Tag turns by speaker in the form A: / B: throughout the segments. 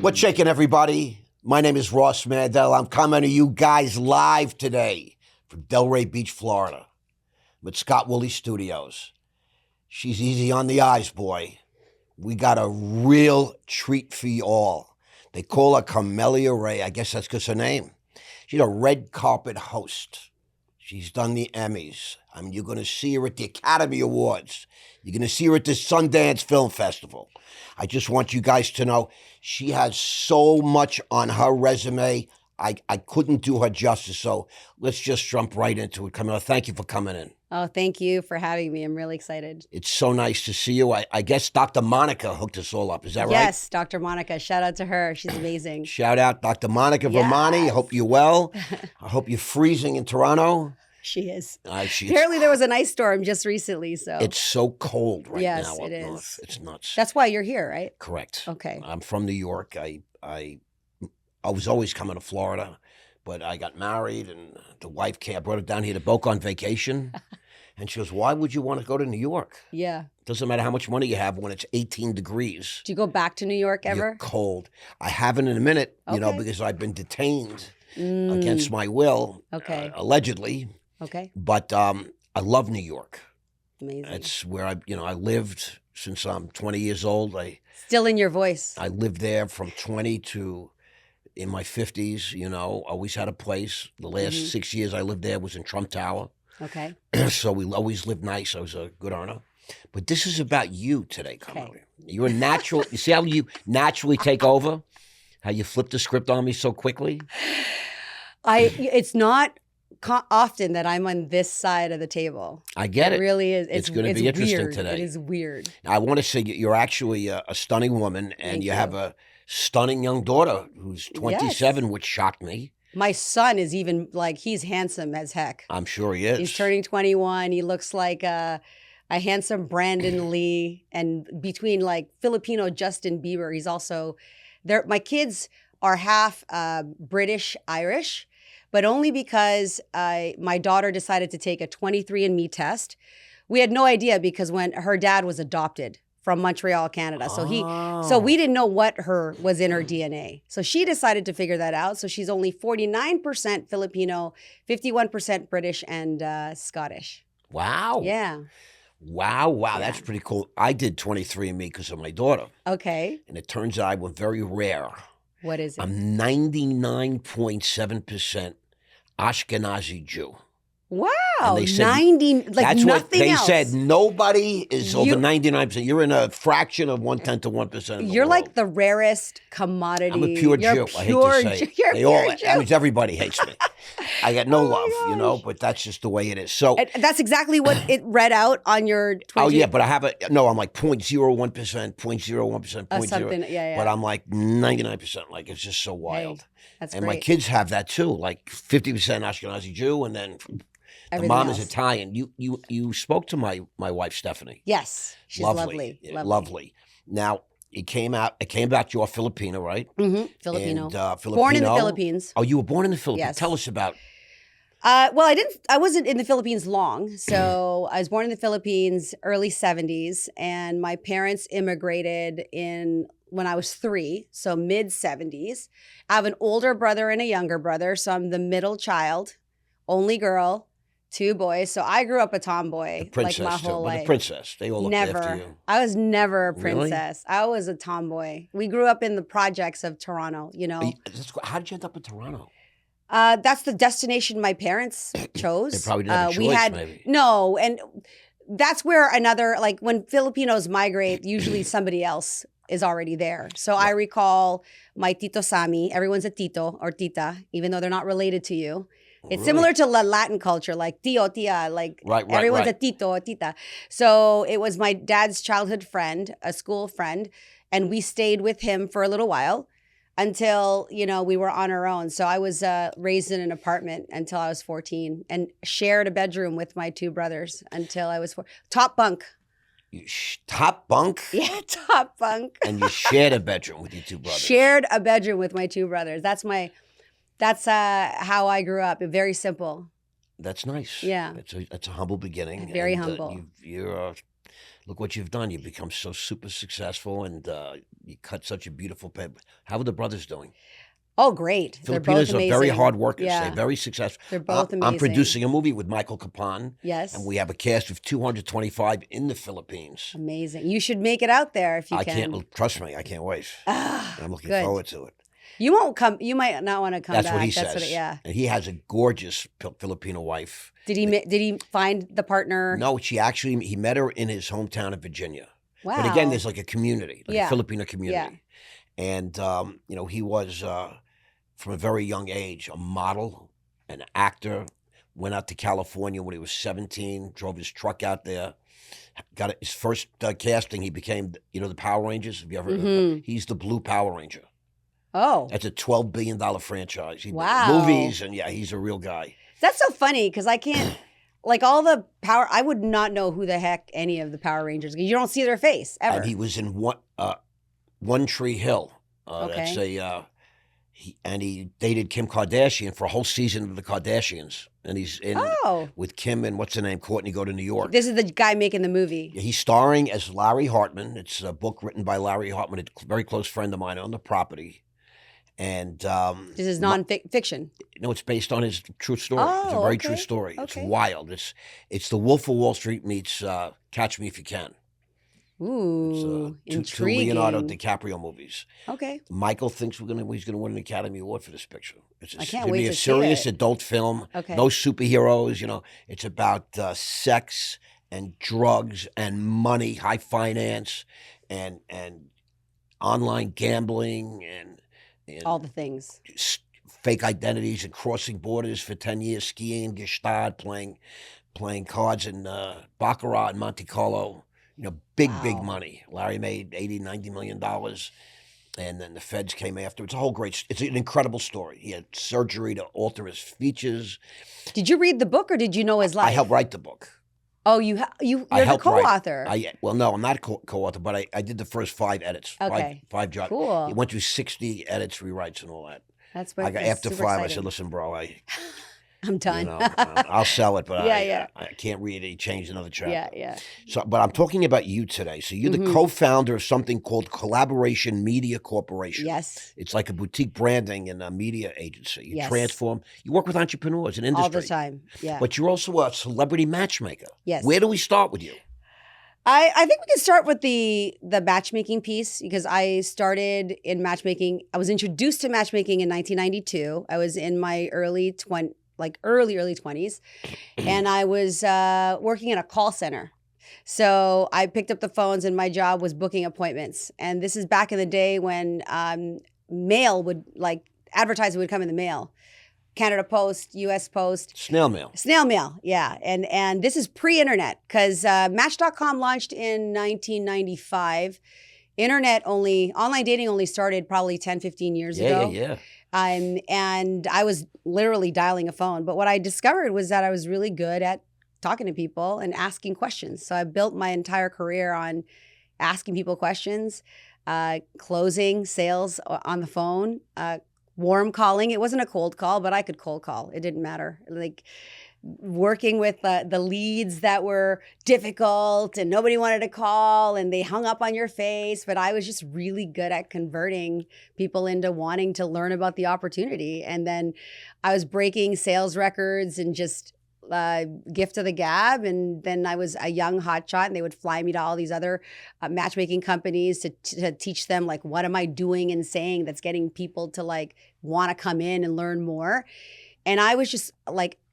A: What's shaking, everybody? My name is Ross Mandell. I'm coming to you guys live today from Delray Beach, Florida, with Scott Woolley Studios. She's easy on the eyes, boy. We got a real treat for you all. They call her Carmelia Ray. I guess that's because her name. She's a red carpet host. She's done the Emmys. I mean, you're going to see her at the Academy Awards. You're going to see her at the Sundance Film Festival. I just want you guys to know she has so much on her resume. I couldn't do her justice, so let's just jump right into it. Camilla, thank you for coming in.
B: Oh, thank you for having me. I'm really excited.
A: It's so nice to see you. I guess Dr. Monica hooked us all up. Is that right?
B: Yes, Dr. Monica. Shout out to her. She's amazing.
A: Shout out Dr. Monica Vermani. I hope you're well. I hope you're freezing in Toronto.
B: She is. Apparently there was an ice storm just recently. So
A: it's so cold right now up
B: it is.
A: north. It's nuts.
B: That's why you're here, right?
A: Correct.
B: Okay.
A: I'm from New York. I was always coming to Florida, but I got married and the wife came. I brought her down here to Boca on vacation. And she goes, why would you want to go to New York?
B: Yeah.
A: Doesn't matter how much money you have when it's 18 degrees.
B: Do you go back to New York ever?
A: You're cold. I haven't in a minute, because I've been detained against my will, allegedly.
B: Okay.
A: But I love New York.
B: Amazing.
A: It's where I lived since I'm 20 years old.
B: Still in your voice.
A: I lived there from 20 to in my 50s, always had a place. The last 6 years I lived there was in Trump Tower.
B: Okay.
A: So we always lived nice. I was a good earner. But this is about you today, Carmelia. Okay. You're a natural. You see how you naturally take over? How you flip the script on me so quickly?
B: It's not often that I'm on this side of the table.
A: I get it.
B: It really is.
A: It's going to be interesting
B: weird.
A: today.
B: It is weird.
A: Now, I want to say you're actually a stunning woman, and you have a stunning young daughter who's 27, which shocked me.
B: My son is even he's handsome as heck.
A: I'm sure he is.
B: He's turning 21. He looks like a handsome Brandon Lee, and between Filipino Justin Bieber, he's also there. My kids are half British Irish, but only because my daughter decided to take a 23andMe test. We had no idea because when her dad was adopted from Montreal, Canada. So we didn't know what was in her DNA. So she decided to figure that out. So she's only 49% Filipino, 51% British, and Scottish.
A: Wow.
B: Yeah.
A: Wow. Yeah. That's pretty cool. I did 23andMe because of my daughter.
B: Okay.
A: And it turns out I'm very rare.
B: What is it?
A: I'm 99.7% Ashkenazi Jew.
B: Wow,
A: and they said,
B: 90,
A: that's
B: nothing
A: what they
B: else.
A: said. Nobody is over 99%. You're in a fraction of 1/10 to 1% of the
B: You're
A: world.
B: like the rarest commodity.
A: I'm a pure Jew. I hate to say it. That means everybody hates me. I got no love, but that's just the way it is. So
B: and that's exactly what it read out on your 20.
A: Oh, yeah, but I have I'm like 0.01%, 0.01%, 0.0.
B: Something, yeah.
A: But I'm like 99%. Like, it's just so wild.
B: Hey, that's
A: and
B: great.
A: my kids have that too, like 50% Ashkenazi Jew, and then the mom is Italian. You spoke to my wife, Stephanie.
B: Yes. She's lovely.
A: Lovely. Now, it came about you're Filipino, right?
B: Mm-hmm. Filipino.
A: And, Filipino.
B: Born in the Philippines.
A: Oh, you were born in the Philippines.
B: Yes.
A: Tell us about.
B: Well, I wasn't in the Philippines long. So I was born in the Philippines, early 70s, and my parents immigrated when I was 3, so mid 70s. I have an older brother and a younger brother, so I'm the middle child, only girl. 2 boys. So I grew up a tomboy
A: princess,
B: my whole life.
A: The princess. They all looked after you.
B: I was never a princess.
A: Really?
B: I was a tomboy. We grew up in the projects of Toronto,
A: How did you end up in Toronto?
B: That's the destination my parents chose.
A: They probably didn't have a choice, maybe.
B: No, and that's where when Filipinos migrate, usually somebody else is already there. So I recall my Tito Sammy. Everyone's a Tito or Tita, even though they're not related to you. It's similar to Latin culture, like tío, tía, everyone's a tito or tita. So it was my dad's childhood friend, a school friend, and we stayed with him for a little while until, we were on our own. So I was raised in an apartment until I was 14 and shared a bedroom with my 2 brothers until I was 4. Top bunk.
A: Top bunk?
B: Yeah, top bunk.
A: And you shared a bedroom with your 2 brothers?
B: Shared a bedroom with my 2 brothers. That's how I grew up. Very simple.
A: That's nice.
B: Yeah.
A: It's a humble beginning.
B: Very humble.
A: You're look what you've done. You've become so super successful, and you cut such a beautiful paper. How are the brothers doing?
B: Oh, great. They're both
A: Filipinos are
B: amazing.
A: very hard workers.
B: Yeah.
A: They're very successful.
B: They're both
A: I'm
B: amazing.
A: producing a movie with Michael Capan.
B: Yes.
A: And we have a cast of 225 in the Philippines.
B: Amazing. You should make it out there if you
A: I
B: can.
A: can't, trust me, I can't wait. I'm looking
B: good.
A: forward to it.
B: You won't come. You might not want to come
A: That's
B: back.
A: what he
B: That's
A: says.
B: yeah.
A: And he has a gorgeous Filipino wife.
B: Did he find the partner?
A: No, he met her in his hometown of Virginia.
B: Wow.
A: But again, there's like a community, like
B: Yeah.
A: a Filipino community.
B: Yeah.
A: And, he was, from a very young age, a model, an actor, went out to California when he was 17, drove his truck out there, got his first casting. He became, the Power Rangers. Have you ever heard of him? He's the Blue Power Ranger.
B: Oh.
A: That's a $12 billion franchise. He
B: Wow.
A: movies, and he's a real guy.
B: That's so funny because I can't, like all the power, I would not know who the heck any of the Power Rangers, you don't see their face ever.
A: And he was in One Tree Hill.
B: Okay.
A: That's he dated Kim Kardashian for a whole season of the Kardashians. And he's in with Kim and what's her name, Courtney Go to New York.
B: This is the guy making the movie.
A: He's starring as Larry Hartman. It's a book written by Larry Hartman, a very close friend of mine on the property. And
B: this is non-fiction.
A: No, it's based on his true story. It's a
B: Oh,
A: very
B: okay.
A: true story.
B: Okay.
A: It's wild. It's the Wolf of Wall Street meets Catch Me If You Can.
B: Ooh,
A: It's two
B: intriguing.
A: Leonardo DiCaprio movies.
B: Okay.
A: Michael thinks he's gonna win an Academy Award for this picture. It's
B: I can't
A: gonna
B: wait
A: be a
B: to see
A: serious
B: it.
A: adult film.
B: Okay.
A: No superheroes. It's about sex and drugs and money, high finance, and online gambling and
B: All the things.
A: fake identities and crossing borders for 10 years, skiing in Gestad, playing cards in Baccarat and Monte Carlo. Big
B: Wow.
A: money. Larry made $80-90 million. And then the feds came after. It's an incredible story. He had surgery to alter his features.
B: Did you read the book or did you know his life?
A: I helped write the book.
B: Oh, you're the
A: helped write.
B: co-author.
A: Well, no, I'm not co-author, but I did the first 5 edits.
B: Okay.
A: Five jobs.
B: Cool.
A: He went through 60 edits, rewrites, and all that.
B: That's
A: After
B: super
A: 5, I
B: exciting.
A: said, "Listen, bro,
B: I'm done.
A: I'll sell it, but
B: Yeah.
A: I can't read it. He changed another chapter."
B: Yeah.
A: So, but I'm talking about you today. So you're
B: Mm-hmm.
A: the co-founder of something called Collaboration Media Corporation.
B: Yes.
A: It's like a boutique branding and a media agency. You
B: Yes.
A: transform. You work with entrepreneurs in industry.
B: All the time. Yeah.
A: But you're also a celebrity matchmaker.
B: Yes.
A: Where do we start with you?
B: I think we can start with the matchmaking piece because I started in matchmaking. I was introduced to matchmaking in 1992. I was in my early 20s, and I was working in a call center. So I picked up the phones, and my job was booking appointments. And this is back in the day when mail would advertising would come in the mail. Canada Post, U.S. Post.
A: Snail mail.
B: Snail mail, yeah. And this is pre-internet because Match.com launched in 1995. Online dating only started probably 10, 15 years ago.
A: Yeah.
B: And I was literally dialing a phone. But what I discovered was that I was really good at talking to people and asking questions. So I built my entire career on asking people questions, closing sales on the phone, warm calling. It wasn't a cold call, but I could cold call. It didn't matter. Working with the leads that were difficult and nobody wanted to call and they hung up on your face. But I was just really good at converting people into wanting to learn about the opportunity. And then I was breaking sales records and just gift of the gab. And then I was a young hotshot and they would fly me to all these other matchmaking companies to teach them what am I doing and saying that's getting people to want to come in and learn more. And I was just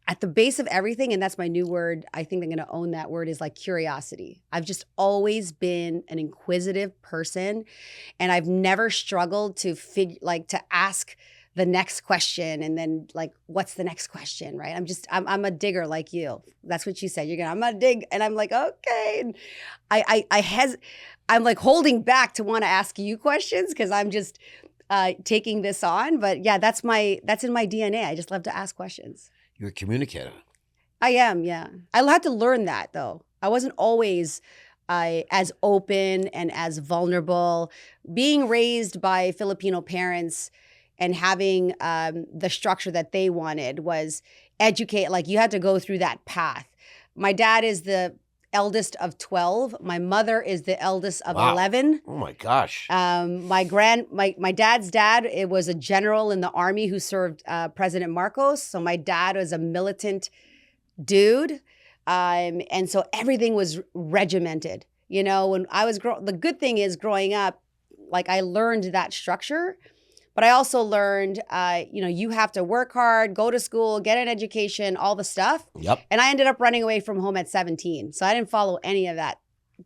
B: at the base of everything, and that's my new word, I think I'm going to own that word, is curiosity. I've just always been an inquisitive person, and I've never struggled to to ask the next question and then what's the next question, right? I'm a digger like you. That's what you said. I'm gonna dig, and I'm okay. And I'm holding back to want to ask you questions because I'm just taking this on. But yeah, that's in my DNA. I just love to ask questions.
A: You're a communicator.
B: I am, yeah. I had to learn that, though. I wasn't always as open and as vulnerable. Being raised by Filipino parents and having the structure that they wanted was educate. You had to go through that path. My dad is the eldest of 12. My mother is the eldest of
A: Wow.
B: 11.
A: Oh my gosh.
B: My dad's dad, it was a general in the army who served President Marcos. So my dad was a militant dude. And so everything was regimented. You know, when I was the good thing is growing up, like I learned that structure, but I also learned, you have to work hard, go to school, get an education, all the stuff.
A: Yep.
B: And I ended up running away from home at 17. So I didn't follow any of that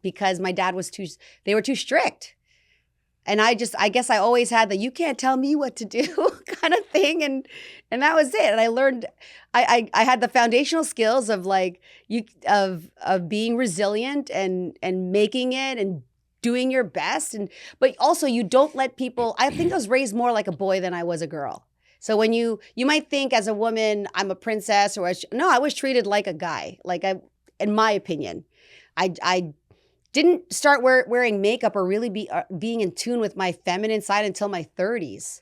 B: because my dad they were too strict. And I guess I always had the, you can't tell me what to do kind of thing. And that was it. And I learned, I had the foundational skills of like, of being resilient and making it and doing your best. But also you don't let people, I think I was raised more like a boy than I was a girl. So when you might think as a woman, I'm a princess no, I was treated like a guy. In my opinion, I didn't start wearing makeup or really being in tune with my feminine side until my 30s.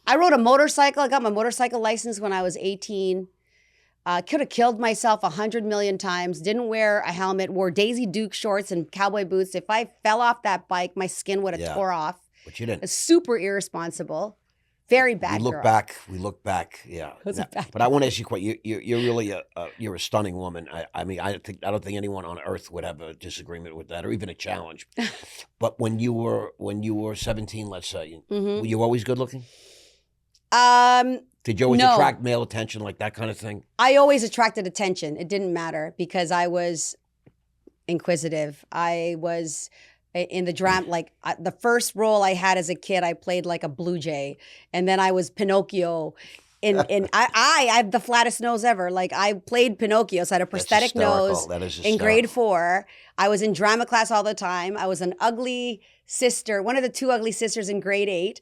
B: I rode a motorcycle. I got my motorcycle license when I was 18. Could have killed myself 100 million times. Didn't wear a helmet. Wore Daisy Duke shorts and cowboy boots. If I fell off that bike, my skin would have tore off.
A: But you didn't.
B: Super irresponsible. Very bad
A: We look
B: girl.
A: back. Yeah.
B: Was a bad
A: But I want to ask you a question. You're really you're a stunning woman. I mean, I don't think anyone on earth would have a disagreement with that, or even a challenge. But when you were 17, let's say, were you always good looking? Did you always
B: No.
A: attract male attention, like that kind of thing?
B: I always attracted attention. It didn't matter because I was inquisitive. I was in the drama, the first role I had as a kid, I played like a blue jay, and then I was Pinocchio. I have the flattest nose ever. Like I played Pinocchio, so I had a prosthetic nose.
A: That is
B: in grade 4. I was in drama class all the time. I was an ugly sister, one of the 2 ugly sisters in grade 8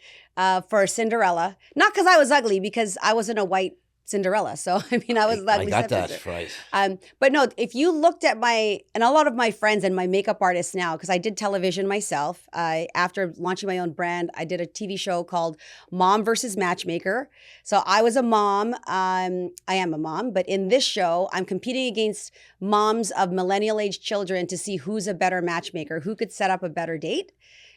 B: for Cinderella. Not because I was ugly, because I wasn't a white Cinderella. So, I mean, I was the ugly
A: I got that
B: stepsister.
A: right.
B: But no, if you looked at and a lot of my friends and my makeup artists now, because I did television myself, after launching my own brand, I did a TV show called Mom versus Matchmaker. So I was a mom. I am a mom. But in this show, I'm competing against moms of millennial age children to see who's a better matchmaker, who could set up a better date.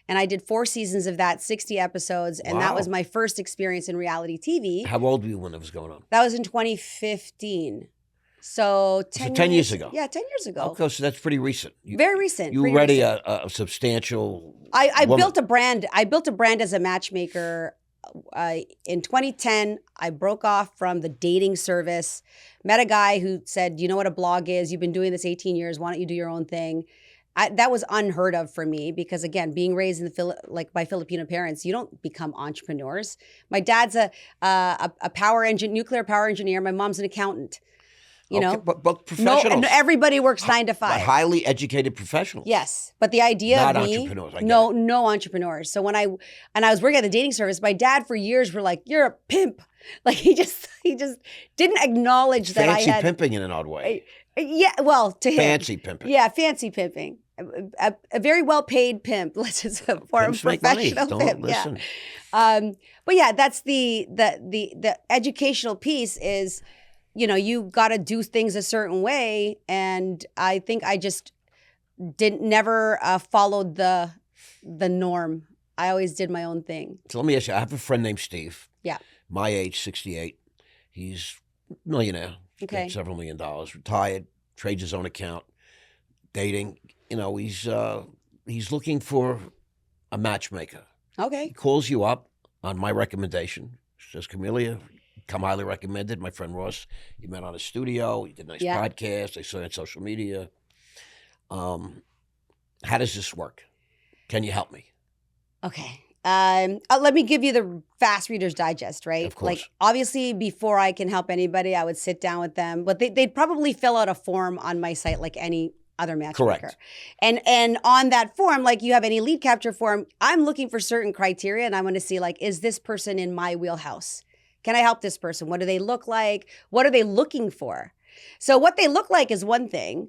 B: And I did 4 seasons of that, 60 episodes. And that was my first experience in reality TV.
A: How old were you when it was going on?
B: That was in 2015. So
A: 10 years ago.
B: Yeah, 10 years ago.
A: Okay, so that's pretty recent.
B: Very recent.
A: You were already a substantial
B: I
A: woman.
B: built a brand. I built a brand as a matchmaker. In 2010, I broke off from the dating service, met a guy who said, you know what a blog is? You've been doing this 18 years. Why don't you do your own thing? That was unheard of for me because, again, being raised in by Filipino parents, you don't become entrepreneurs. My dad's a nuclear power engineer. My mom's an accountant. You know,
A: but professionals.
B: No, everybody works 9 to 5.
A: But highly educated professionals.
B: Yes, but the idea
A: Not
B: of me,
A: entrepreneurs.
B: no entrepreneurs. So when I was working at the dating service, my dad for years were like, "You're a pimp." Like he just didn't acknowledge that I
A: Fancy
B: had
A: pimping in an odd way.
B: Yeah, well, to him,
A: Fancy pimping.
B: Yeah, fancy pimping. A very well paid pimp. Let's just for a
A: Pimps make money.
B: professional
A: Don't
B: pimp.
A: listen.
B: Yeah. But yeah, that's the educational piece is, you got to do things a certain way, and I think I just never followed the norm. I always did my own thing.
A: So let me ask you. I have a friend named Steve.
B: Yeah.
A: My age, 68. He's a millionaire.
B: Okay.
A: Got several $1 million. Retired. Trades his own account. Dating. He's looking for a matchmaker. He
B: Okay.
A: calls you up on my recommendation. Says, Carmelia, come highly recommended. My friend Ross, you met on his studio. You did a nice podcast. I saw you on social media. How does this work? Can you help me?
B: Okay. Let me give you the fast Reader's Digest, right?
A: Of course.
B: Like, obviously, before I can help anybody, I would sit down with them. But they'd probably fill out a form on my site like any other matchmaker.
A: Correct.
B: And on that form, like you have any lead capture form, I'm looking for certain criteria, and I want to see, like, is this person in my wheelhouse? Can I help this person? What do they look like? What are they looking for? So what they look like is one thing.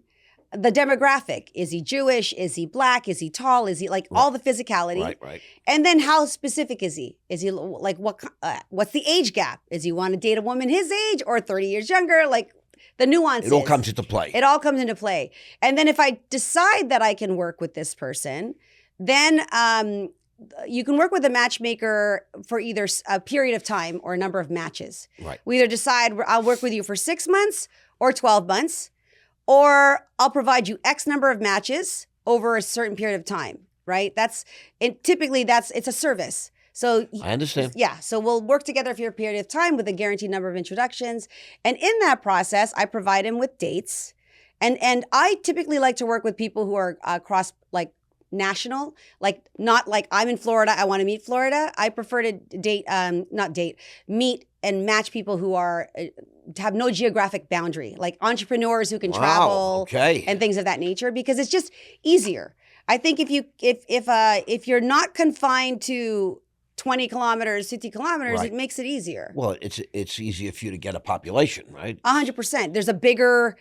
B: The demographic, is he Jewish? Is he black? Is he tall? Is he all the physicality?
A: Right.
B: And then how specific is he? Is he like what's the age gap? Is he want to date a woman his age or 30 years younger? Like, the nuances.
A: It all comes into play.
B: It all comes into play. And then if I decide that I can work with this person, then you can work with a matchmaker for either a period of time or a number of matches.
A: Right.
B: We either decide I'll work with you for 6 months or 12 months, or I'll provide you X number of matches over a certain period of time, right? Typically it's a service. So
A: I understand.
B: Yeah. So we'll work together for a period of time with a guaranteed number of introductions. And in that process, I provide him with dates. And I typically like to work with people who are across national, not like I'm in Florida, I want to meet Florida. I prefer to meet and match people who are to have no geographic boundary, like entrepreneurs who can travel and things of that nature, because it's just easier. I think if you're not confined to 20 kilometers, 50 kilometers, it makes it easier.
A: Well, it's easier for you to get a population, right?
B: 100%. There's a bigger,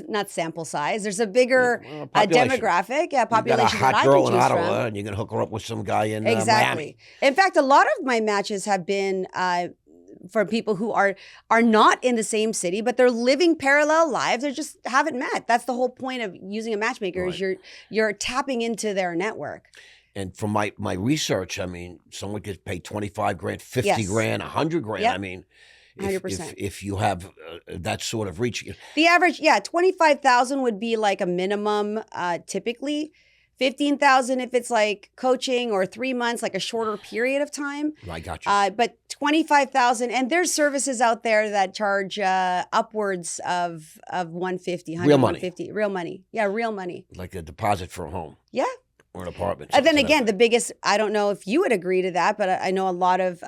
B: not sample size. There's a bigger demographic, population.
A: You got a hot girl in Ottawa, and you're gonna hook her up with some guy in Miami.
B: In fact, a lot of my matches have been for people who are not in the same city, but they're living parallel lives. They just haven't met. That's the whole point of using a matchmaker. Is you're tapping into their network.
A: And from my research, I mean, someone gets paid 25 grand, 50 grand, 100 grand. Yep. I mean,
B: 100%.
A: If you have that sort of reach.
B: The average, 25,000 would be like a minimum typically. 15,000 if it's like coaching, or 3 months, like a shorter period of time.
A: I got you.
B: But 25,000, and there's services out there that charge upwards of 150, 100,
A: real money.
B: 150. Real money. Yeah, real money.
A: Like a deposit for a home.
B: Yeah.
A: Or an apartment.
B: And then again, the biggest, I don't know if you would agree to that, but I know a lot of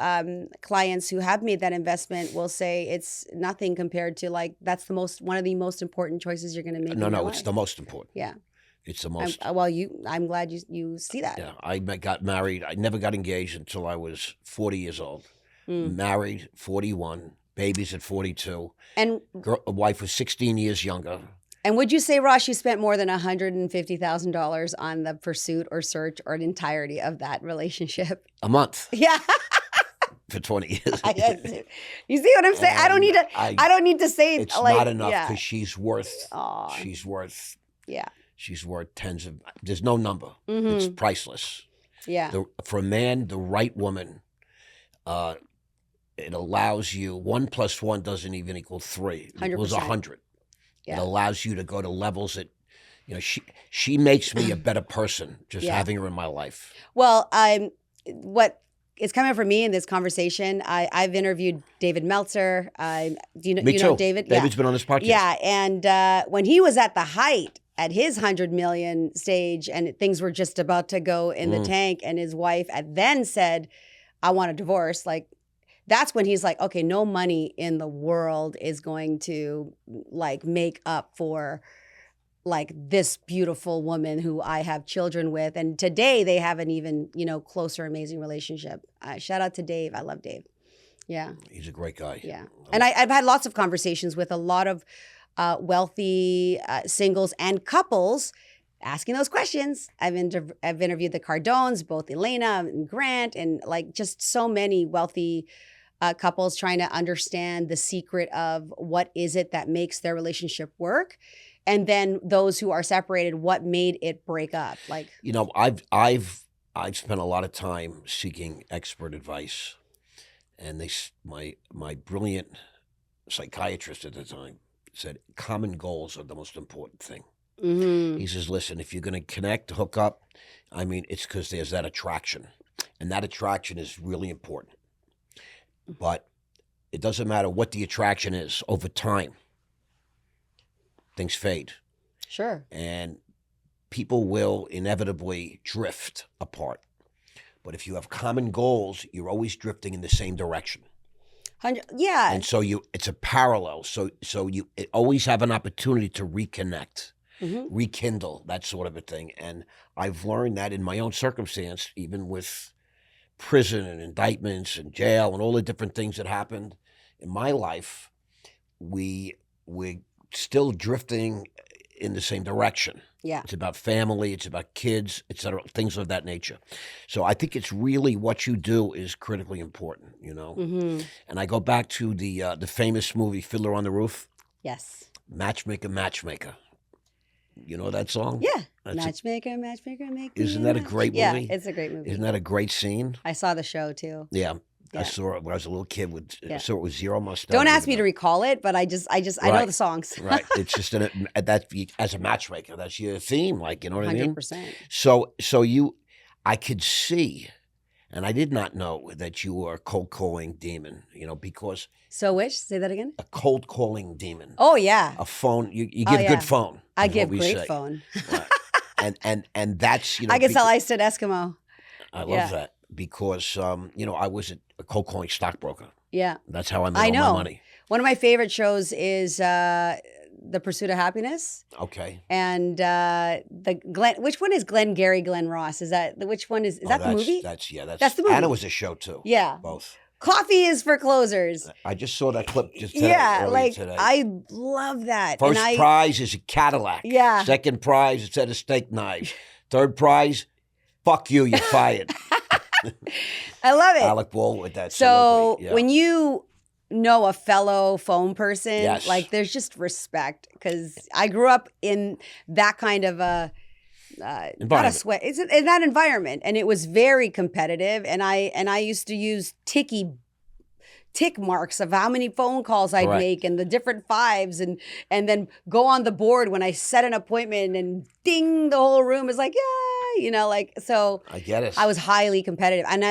B: clients who have made that investment will say it's nothing compared to that's one of the most important choices you're going to make.
A: No, it's the most important.
B: Yeah.
A: It's the most.
B: I'm glad you see that.
A: Yeah, I got married. I never got engaged until I was 40 years old. Married, 41. Babies at 42. And a wife was 16 years younger.
B: And would you say, Ross, you spent more than $150,000 on the pursuit or search or an entirety of that relationship?
A: A month.
B: Yeah.
A: For 20 years.
B: You see what I'm saying? I don't need to say
A: it's not enough because she's worth.
B: Yeah.
A: She's worth tens of. There's no number. Mm-hmm. It's priceless.
B: Yeah.
A: For a man, the right woman, it allows you. 1 + 1 doesn't even equal 3. It equals 100. Yeah. It allows you to go to levels that, she makes me a better person just having her in my life.
B: Well, what is coming for me in this conversation, I've interviewed David Meltzer. Do you know?
A: Me too.
B: Know David?
A: David's been on this podcast.
B: Yeah, and when he was at the height at his 100 million stage, and things were just about to go in the tank, and his wife then said, "I want a divorce," that's when he's like, okay, no money in the world is going to make up for this beautiful woman who I have children with. And today they have an even, closer, amazing relationship. Shout out to Dave. I love Dave. Yeah.
A: He's a great guy.
B: Yeah. And I've had lots of conversations with a lot of wealthy singles and couples asking those questions. I've interviewed the Cardones, both Elena and Grant, and just so many wealthy couples trying to understand the secret of what is it that makes their relationship work, and then those who are separated, what made it break up.
A: I've spent a lot of time seeking expert advice, and my brilliant psychiatrist at the time said common goals are the most important thing. Mm-hmm. He says, listen, if you're going to connect, hook up, it's because there's that attraction, and that attraction is really important. But it doesn't matter what the attraction is. Over time, things fade.
B: Sure. And
A: people will inevitably drift apart. But if you have common goals, you're always drifting in the same direction.
B: Yeah.
A: And so it's a parallel. So you always have an opportunity to reconnect, rekindle, that sort of a thing. And I've learned that in my own circumstance, even with prison and indictments and jail and all the different things that happened in my life, we're still drifting in the same direction.
B: Yeah.
A: It's about family, it's about kids, et cetera, things of that nature. So I think it's really what you do is critically important, And I go back to the famous movie Fiddler on the Roof.
B: Yes.
A: Matchmaker, Matchmaker. You know that song?
B: Yeah.
A: That's
B: Matchmaker, Matchmaker, make me
A: Isn't that a great
B: Yeah,
A: movie?
B: it's a great movie.
A: Isn't that a great scene?
B: I saw the show too.
A: Yeah.
B: Yeah.
A: I saw it when I was a little kid. I
B: Yeah.
A: saw it with zero mustache.
B: Don't ask me to recall it, but I know
A: Right.
B: the songs.
A: Right. It's just that as a matchmaker, that's your theme. Like, you know what I mean?
B: 100%.
A: So I could see, and I did not know that you were a cold calling demon, because
B: So which? Say that again.
A: a cold calling demon,
B: Oh yeah.
A: a phone, you
B: Oh,
A: give
B: yeah.
A: good phone.
B: I
A: is
B: give
A: what we
B: great
A: say.
B: phone.
A: Right. And that's,
B: I can sell iced Eskimo.
A: I love
B: Yeah.
A: that because, I was a cold calling stockbroker.
B: Yeah.
A: That's how I made
B: I
A: all
B: know.
A: my money.
B: One of my favorite shows is The Pursuit of Happiness.
A: Okay.
B: And which one is Glenn Gary, Glenn Ross? Which one is that the movie?
A: That's
B: the movie.
A: And it was a show too.
B: Yeah.
A: Both.
B: Coffee is for closers.
A: I just saw that clip just today,
B: Yeah,
A: earlier
B: like
A: today.
B: I love that.
A: First
B: and
A: prize is a Cadillac.
B: Yeah.
A: Second prize is a set of steak knives. Third prize, fuck you, you're fired.
B: I love it.
A: Alec Baldwin with that.
B: So
A: soliloquy, yeah.
B: when you know a fellow phone person,
A: Yes.
B: like there's just respect because I grew up in that kind of a not a
A: Environment.
B: sweat. It's in that environment, and it was very competitive. And I used to use tick marks of how many phone calls I'd
A: Correct.
B: make and the different fives and then go on the board when I set an appointment and ding, the whole room is like, yeah, so
A: I get it.
B: I was highly competitive. And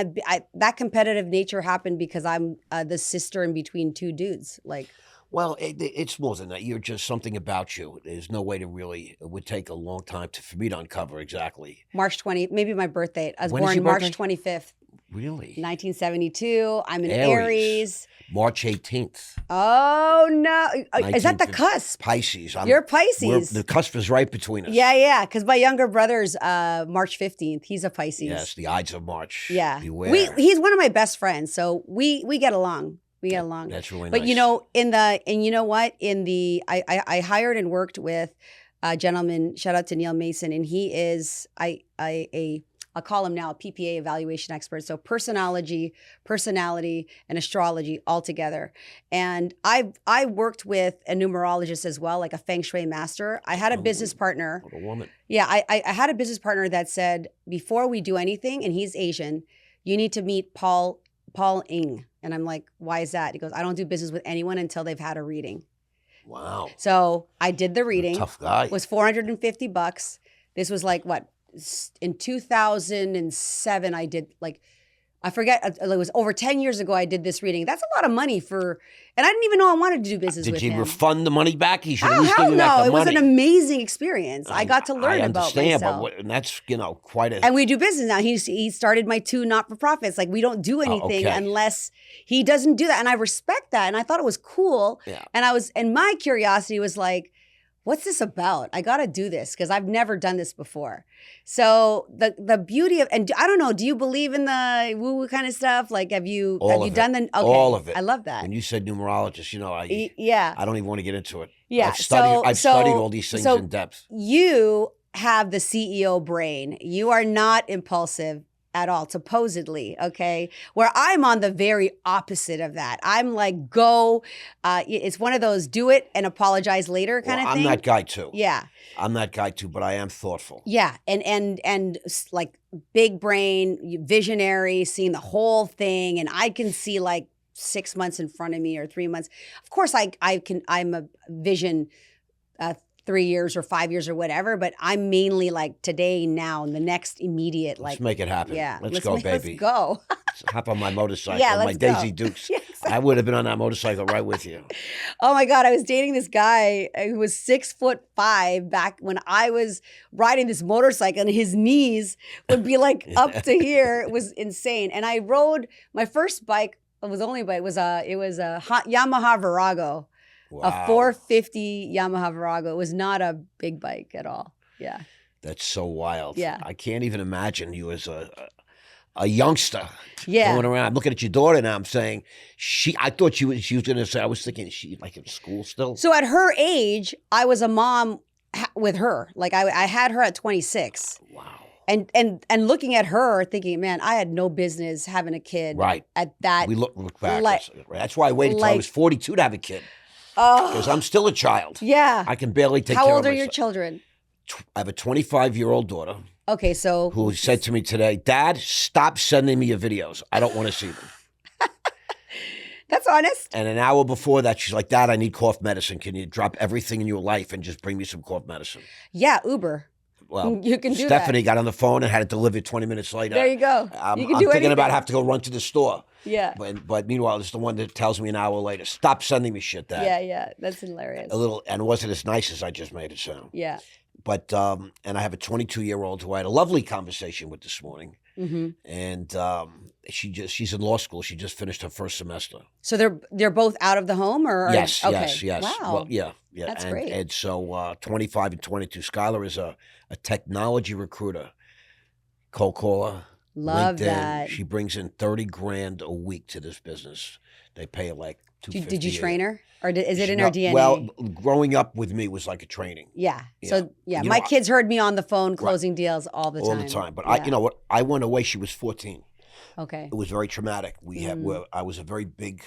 B: that competitive nature happened because I'm the sister in between two dudes. Like,
A: Well, it's more than that. You're just something about you. There's no way to really. It would take a long time for me to uncover exactly.
B: March 20, maybe my birthday. I was
A: When is
B: born
A: your
B: March
A: birthday?
B: 25th,
A: Really?
B: 1972. I'm an
A: Aries.
B: Aries.
A: March 18th.
B: Oh, no. Is that the
A: 1950.
B: cusp?
A: Pisces.
B: You're Pisces.
A: The cusp is right between us.
B: Yeah. Because my younger brother's March 15th. He's a Pisces.
A: Yes, the Ides of March.
B: Yeah.
A: Beware.
B: He's one of my best friends. So we get along. We get along.
A: That's really
B: But
A: nice.
B: you know what? I hired and worked with a gentleman, shout out to Neil Mason, and he is I'll call him now a PPA evaluation expert. So personality, and astrology all together. And I worked with a numerologist as well, like a feng shui master. I had a business partner.
A: What a woman.
B: Yeah, I had a business partner that said, before we do anything, and he's Asian, you need to meet Paul Ing. And I'm like, why is that? He goes, I don't do business with anyone until they've had a reading.
A: Wow.
B: So I did the reading.
A: Tough guy.
B: It was $450. This was like what? In 2007, I did I forget, it was over 10 years ago I did this reading. That's a lot of money and I didn't even know I wanted to do business with him.
A: Did you refund the money back? He should at
B: Oh,
A: least give
B: hell
A: you back
B: no.
A: the
B: It was
A: money.
B: an amazing experience. I got to learn
A: I
B: about
A: understand,
B: myself.
A: and that's, quite a...
B: And we do business now. He started my 2 not-for-profits. Like, we don't do anything
A: okay.
B: unless he doesn't do that. And I respect that. And I thought it was cool.
A: Yeah.
B: And my curiosity was like, what's this about? I got to do this because I've never done this before. So the beauty of, and I don't know, do you believe in the woo-woo kind of stuff? Like, have you done the, okay.
A: All of it.
B: I love that.
A: When you said numerologist,
B: Yeah.
A: I don't even want to get into it.
B: Yeah.
A: I've studied all these things in depth.
B: You have the CEO brain. You are not impulsive at all, supposedly, okay? Where I'm on the very opposite of that. I'm like, go. It's one of those do it and apologize later kind of thing.
A: I'm that guy too.
B: Yeah.
A: I'm that guy too, but I am thoughtful.
B: Yeah, and like big brain, visionary, seeing the whole thing, and I can see like 6 months in front of me or 3 months. Of course, I'm a vision 3 years or 5 years or whatever, but I'm mainly like today, now, and the next immediate.
A: Let's make it happen.
B: Yeah,
A: Let's go, baby.
B: Let's go.
A: Hop on my motorcycle,
B: Yeah,
A: my
B: let's go.
A: Daisy Dukes.
B: Yeah, exactly.
A: I would have been on that motorcycle right with you.
B: Oh my God, I was dating this guy who was 6'5" back when I was riding this motorcycle, and his knees would be like up to here. It was insane. And I rode my first bike. It was a Yamaha Virago.
A: Wow.
B: A 450 Yamaha Virago. It was not a big bike at all. Yeah.
A: That's so wild.
B: Yeah.
A: I can't even imagine you as a youngster going around. I'm looking at your daughter now. I'm saying I thought she was going to say, I was thinking she like in school still.
B: So at her age, I was a mom with her. Like I had her at 26.
A: Wow.
B: And looking at her, thinking, man, I had no business having a kid.
A: Right.
B: At that.
A: We look back. That's why I waited till I was 42 to have a kid. because
B: Oh,
A: I'm still a child.
B: yeah.
A: I can barely take
B: How
A: care
B: old
A: of
B: are your
A: myself.
B: children?
A: I have a 25-year-old daughter
B: Okay, so
A: who said to me today, Dad, stop sending me your videos. I don't want to see them.
B: that's honest.
A: And an hour before that, she's like, Dad, I need cough medicine. Can you drop everything in your life and just bring me some cough medicine?
B: Yeah, Uber.
A: Well,
B: You can do
A: Stephanie
B: that.
A: got on the phone and had it delivered 20 minutes later.
B: There you go.
A: I'm
B: You can do
A: thinking about
B: anything.
A: having to go run to the store.
B: Yeah.
A: But meanwhile, it's the one that tells me an hour later, stop sending me shit, Dad.
B: Yeah. That's hilarious.
A: And it wasn't as nice as I just made it sound.
B: Yeah.
A: But, and I have a 22-year-old who I had a lovely conversation with this morning.
B: Mm-hmm.
A: And she's in law school. She just finished her first semester.
B: So they're both out of the home, or
A: Yes,
B: okay.
A: yes.
B: Wow.
A: Well, yeah.
B: That's
A: and,
B: great.
A: And so 25 and 22. Skylar is a technology recruiter, cold caller.
B: Love
A: LinkedIn.
B: that.
A: She brings in $30,000 a week to this business. They pay her like $250.
B: Did you train her, or is it in
A: No,
B: her DNA?
A: Well, growing up with me was like a training.
B: Yeah.
A: Yeah.
B: So yeah,
A: You
B: my
A: know,
B: kids heard me on the phone closing deals all the time.
A: All the time. But
B: yeah.
A: you know what? I went away. She was 14.
B: Okay.
A: It was very traumatic. I was a very big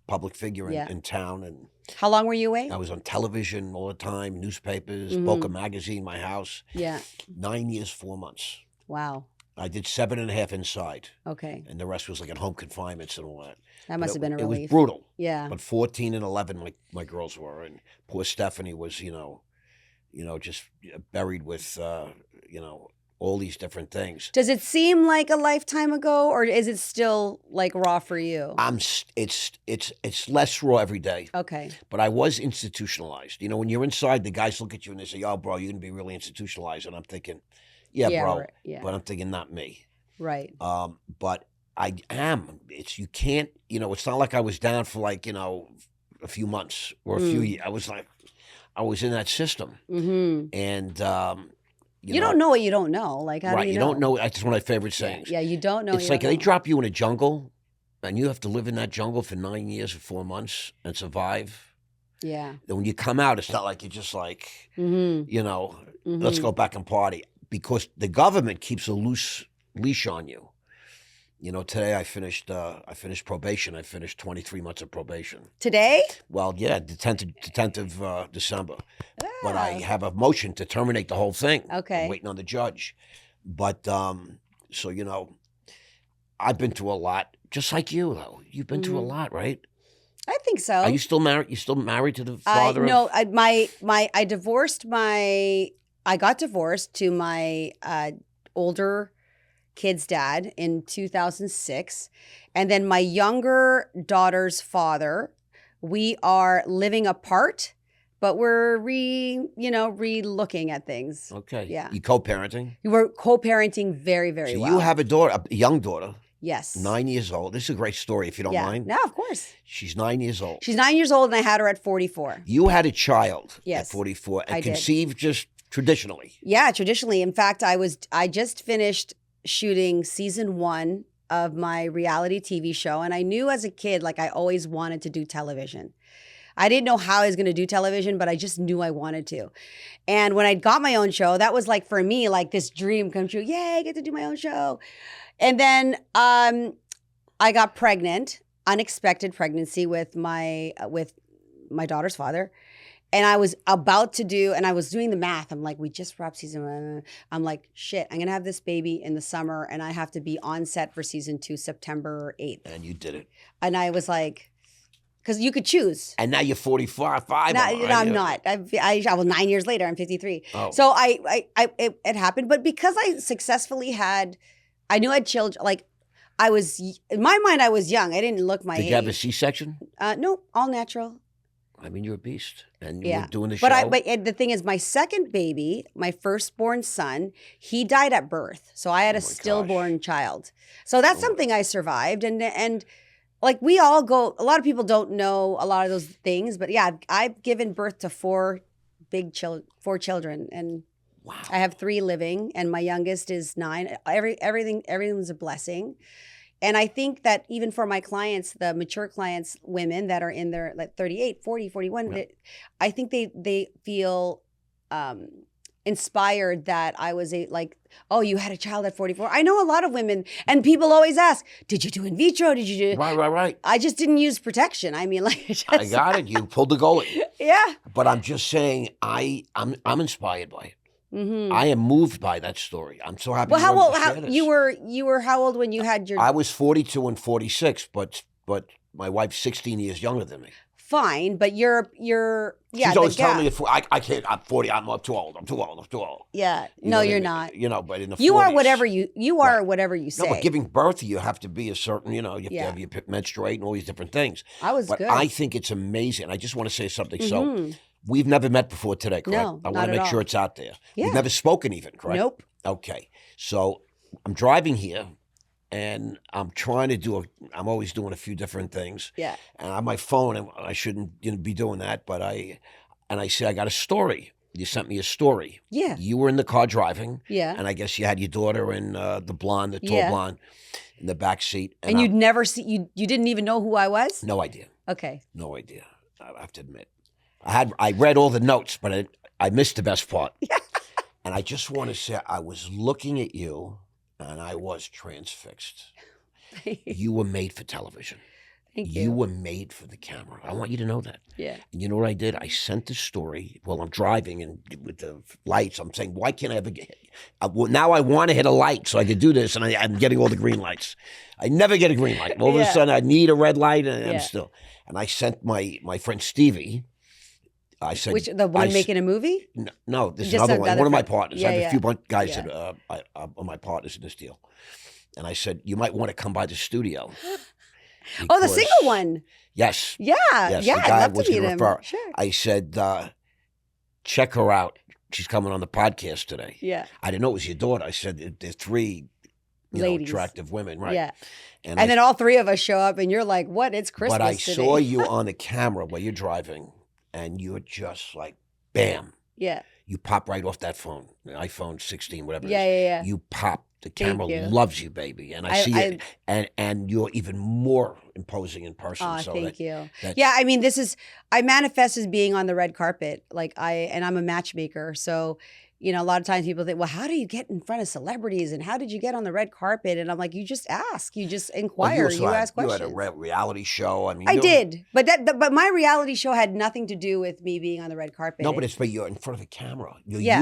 A: public figure in town, and
B: How long were you away?
A: I was on television all the time, newspapers,
B: Mhm.
A: Boca Magazine, my house.
B: Yeah.
A: 9 years, 4 months.
B: Wow.
A: I did 7.5 inside,
B: Okay.
A: and the rest was like in home confinements and all that.
B: That must have been a
A: It was
B: relief.
A: brutal.
B: Yeah.
A: But 14 and 11, my girls were, and poor Stephanie was, just buried with, all these different things.
B: Does it seem like a lifetime ago, or is it still like raw for you?
A: It's less raw every day.
B: Okay.
A: But I was institutionalized. You know, when you're inside, the guys look at you and they say, "Oh, bro, you're gonna be really institutionalized." And I'm thinking, "Yeah, bro,"
B: right, yeah.
A: but I'm thinking, not me.
B: Right.
A: But I am. You can't. It's not like I was down for like a few months or a few years. I was in that system,
B: Mm-hmm.
A: and.
B: You don't know what you don't know. Like, how
A: Right,
B: do you
A: you
B: know?
A: don't know. That's one of my favorite sayings.
B: Yeah, you don't know.
A: It's
B: you
A: like
B: don't
A: they
B: know.
A: drop you in a jungle, and you have to live in that jungle for 9 years or 4 months and survive.
B: Yeah.
A: Then when you come out, it's not like you're just like,
B: Mm-hmm.
A: let's go back and party, because the government keeps a loose leash on you. Today I finished probation. I finished 23 months of probation.
B: Today?
A: Well, yeah, the 10th of December. But I have a motion to terminate the whole thing.
B: Okay.
A: I'm waiting on the judge. But, I've been through a lot, just like you, though. You've been through a lot, right?
B: I think so.
A: Are you still married? You still married to the father?
B: No, I got divorced to my older kid's dad in 2006. And then my younger daughter's father, we are living apart, but we're re-looking at things.
A: Okay.
B: Yeah.
A: You co-parenting?
B: We were co-parenting very, very
A: So
B: well.
A: you have a daughter, a young daughter,
B: Yes.
A: 9 years old. This is a great story, if you don't mind.
B: No, of course.
A: She's 9 years old.
B: She's 9 years old and I had her at 44.
A: You had a child
B: Yes,
A: at 44 and
B: I did.
A: conceived just traditionally.
B: Yeah, traditionally. In fact, I just finished shooting season 1 of my reality TV show. And I knew as a kid, like I always wanted to do television. I didn't know how I was going to do television, but I just knew I wanted to. And when I got my own show, that was like, for me, like this dream come true. Yay, I get to do my own show. And then I got pregnant, unexpected pregnancy with my daughter's father. And I was about to do, and I was doing the math. I'm like, we just wrapped season 1. I'm like, shit, I'm going to have this baby in the summer and I have to be on set for season 2, September 8th.
A: And you did it.
B: And I was like, because you could choose.
A: And now you're 45.
B: No, I'm not. I was 9 years later. I'm 53.
A: Oh.
B: So it happened. But because I successfully I knew I had children. Like in my mind, I was young. I didn't look my age.
A: Did you have a C-section?
B: No, all natural.
A: I mean, you're a beast. And you were doing the show.
B: But the thing is, my second baby, my firstborn son, he died at birth. So I had a stillborn child. So that's something I survived. And like we all go, a lot of people don't know a lot of those things. But yeah, I've given birth to 4 children. And
A: wow.
B: I have 3 living. And my youngest is 9. Everything's a blessing. And I think that even for my clients, the mature clients, women that are in their like 38, 40, 41, I think they feel inspired that I was oh, you had a child at 44. I know a lot of women, and people always ask, did you do in vitro? Did you do?
A: Right.
B: I just didn't use protection. I mean,
A: I got it. You pulled the goalie.
B: Yeah.
A: But I'm just saying, I'm inspired by it.
B: Mm-hmm.
A: I am moved by that story. I'm so happy.
B: Well,
A: you
B: how
A: wanted
B: old?
A: to share this.
B: You were how old when you had your?
A: I was 42 and 46, but my wife's 16 years younger than me.
B: Fine, but you're
A: She's always telling me I can't. I'm 40. I'm too old. I'm too old.
B: Yeah.
A: You
B: No,
A: know what
B: you're
A: I mean?
B: not.
A: You know, but in the
B: You
A: 40s,
B: are whatever you are
A: Right.
B: whatever you say.
A: No, but giving birth, you have to be a certain. You know, you have
B: Yeah.
A: to have your menstruate and all these different things.
B: I was
A: But
B: good.
A: I think it's amazing. I just want to say something. So
B: Mhm.
A: we've never met before today, correct?
B: No,
A: I
B: not
A: want to
B: at
A: make sure
B: all.
A: it's out there.
B: Yeah.
A: We've never spoken even, correct?
B: Nope.
A: Okay. So I'm driving here, and I'm trying to I'm always doing a few different things.
B: Yeah.
A: And on my phone, and I shouldn't be doing that, but I say, I got a story. You sent me a story.
B: Yeah.
A: You were in the car driving.
B: Yeah.
A: And I guess you had your daughter and the blonde, the tall
B: Yeah.
A: blonde, in the back seat.
B: And you'd never see you didn't even know who I was?
A: No idea.
B: Okay.
A: No idea. I have to admit. I read all the notes, but I missed the best part. And I just want to say, I was looking at you, and I was transfixed. You were made for television.
B: Thank
A: You
B: you.
A: were made for the camera. I want you to know that.
B: Yeah.
A: And you know what I did? I sent the story while I'm driving and with the lights. I'm saying, why can't I ever get now I want to hit a light so I could do this, and I'm getting all the green lights. I never get a green light. All of a sudden, I need a red light, and I'm still. And I sent my friend Stevie. I said,
B: Which the one making a movie?
A: No, this is
B: Just
A: another one.
B: another
A: One of my
B: friend.
A: partners.
B: Yeah,
A: I have a few guys
B: Yeah.
A: that are my partners in this deal. And I said, you might want to come by the studio.
B: Oh, the
A: because-
B: single one.
A: Yes.
B: Yeah.
A: Yes,
B: Yeah.
A: the
B: I'd
A: guy
B: love
A: was
B: to meet
A: gonna
B: him.
A: refer.
B: Sure.
A: I said, check her out. She's coming on the podcast today.
B: Yeah.
A: I didn't know it was your daughter. I said, there's three
B: Ladies.
A: attractive women, right?
B: Yeah.
A: And
B: And then all three of us show up and you're like, what? It's Christmas
A: but I
B: today.
A: saw you on the camera while you're driving, and you're just like, bam.
B: Yeah.
A: You pop right off that phone, the iPhone 16, whatever
B: Yeah,
A: it is.
B: yeah.
A: You pop. The camera
B: you.
A: loves you, baby. And I see it. And you're even more imposing in person.
B: Oh,
A: so
B: thank you.
A: that's-
B: Yeah, I mean, I manifest as being on the red carpet. And I'm a matchmaker. So, a lot of times people think, well, how do you get in front of celebrities? And how did you get on the red carpet? And I'm like, you just ask. You just inquire. You ask questions.
A: You had a reality show. I mean,
B: I did. But my reality show had nothing to do with me being on the red carpet.
A: No, but you're in front of a camera.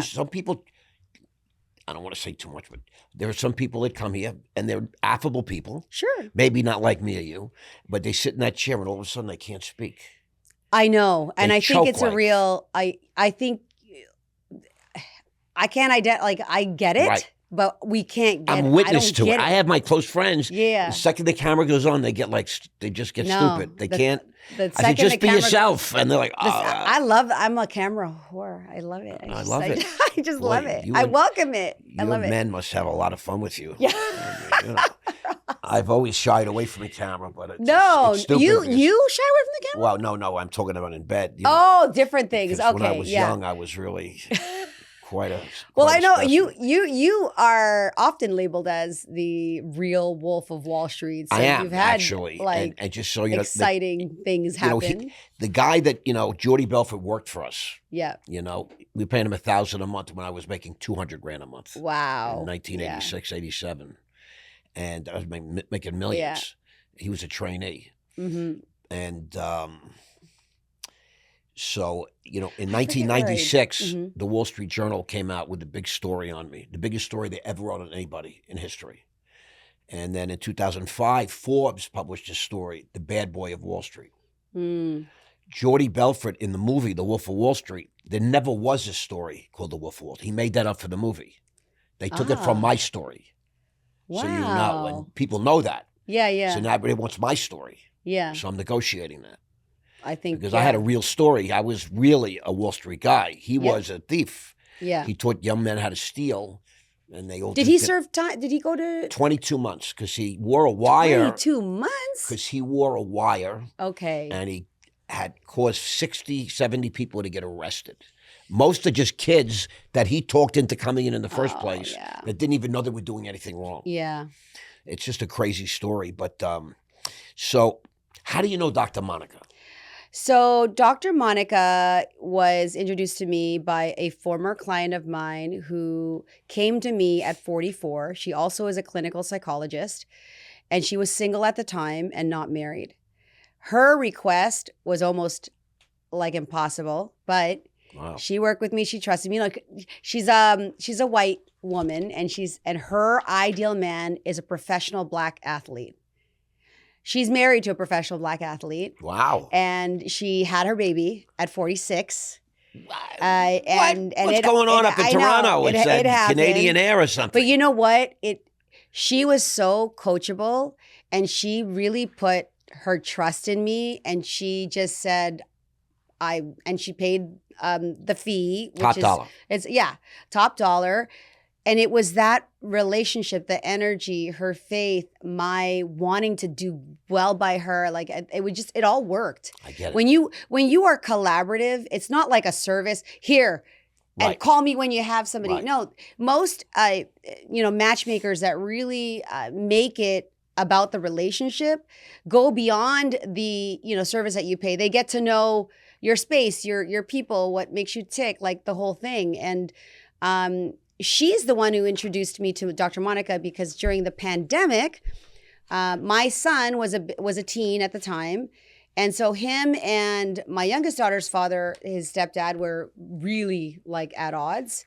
A: Some people, I don't want to say too much, but there are some people that come here and they're affable people.
B: Sure.
A: Maybe not like me or you, but they sit in that chair and all of a sudden they can't speak.
B: I know. And
A: They
B: I think it's
A: choke
B: a real, I think I can't I get it,
A: Right.
B: but we can't get it.
A: I'm witness
B: I don't
A: to it.
B: get
A: I have my close friends.
B: Yeah.
A: The second the camera goes on, they just get
B: No,
A: stupid. They
B: the-
A: can't.
B: The
A: I said,
B: second
A: just
B: the
A: be
B: camera-
A: yourself. And they're like,
B: I'm a camera whore. I love it.
A: I love it.
B: I just
A: Boy,
B: love it.
A: you
B: I
A: and-
B: welcome it. I
A: you
B: love it.
A: men must have a lot of fun with you.
B: Yeah.
A: I mean, I've always shied away from the camera, but it's
B: No,
A: it's stupid
B: you
A: because-
B: shy away from the camera?
A: Well, no, I'm talking about in bed.
B: Oh, different things.
A: Because
B: Okay.
A: when I was
B: yeah.
A: young, I was really quite a.
B: Well,
A: quite
B: I
A: a
B: know
A: specimen.
B: you are often labeled as the real Wolf of Wall Street. So
A: I am
B: you've had
A: actually,
B: like
A: and just so you know,
B: exciting things
A: you know,
B: happen.
A: the guy that Jordy Belfort worked for us.
B: Yeah.
A: We paid him $1,000 a month when I was making $200,000 a month.
B: Wow.
A: In 1986, 87, and I was making millions. He was a trainee,
B: Mm-hmm.
A: and so in 1996,
B: Mm-hmm.
A: the Wall Street Journal came out with a big story on me, the biggest story they ever wrote on anybody in history. And then in 2005, Forbes published a story, "The Bad Boy of Wall Street."
B: Mm.
A: Jordy Belfort in the movie The Wolf of Wall Street, there never was a story called The Wolf of Wall Street. He made that up for the movie. They took it from my story.
B: Wow.
A: So you know, and people know that.
B: Yeah, yeah.
A: So now everybody wants my story.
B: Yeah.
A: So I'm negotiating that.
B: I think
A: Because I had a real story. I was really a Wall Street guy. He was a thief.
B: Yeah.
A: He taught young men how to steal. And they all
B: Did he serve time? Did he go to
A: 22 months because he wore a wire.
B: 22 months?
A: Because he wore a wire.
B: Okay.
A: And he had caused 60, 70 people to get arrested. Most are just kids that he talked into coming in the first place that didn't even know they were doing anything wrong.
B: Yeah.
A: It's just a crazy story. But so how do you know Dr. Monica?
B: So Dr. Monica was introduced to me by a former client of mine who came to me at 44. She also is a clinical psychologist, and she was single at the time and not married. Her request was almost like impossible, but
A: Wow.
B: she worked with me. She trusted me. Like she's a white woman, and her ideal man is a professional Black athlete. She's married to a professional Black athlete.
A: Wow.
B: And she had her baby at 46.
A: And what's going on up in Toronto? It's that Canadian air or something.
B: But you know what? She was so coachable, and she really put her trust in me, and she just said, and she paid the fee, which
A: top dollar.
B: Top dollar. And it was that relationship, the energy, her faith, my wanting to do well by her. Like it all worked.
A: I get it.
B: When you are collaborative, it's not like a service here and call me when you have somebody.
A: Right.
B: No, most matchmakers that really make it about the relationship go beyond the service that you pay. They get to know your space, your people, what makes you tick, like the whole thing. And she's the one who introduced me to Dr. Monica, because during the pandemic, my son was a teen at the time. And so him and my youngest daughter's father, his stepdad, were really like at odds.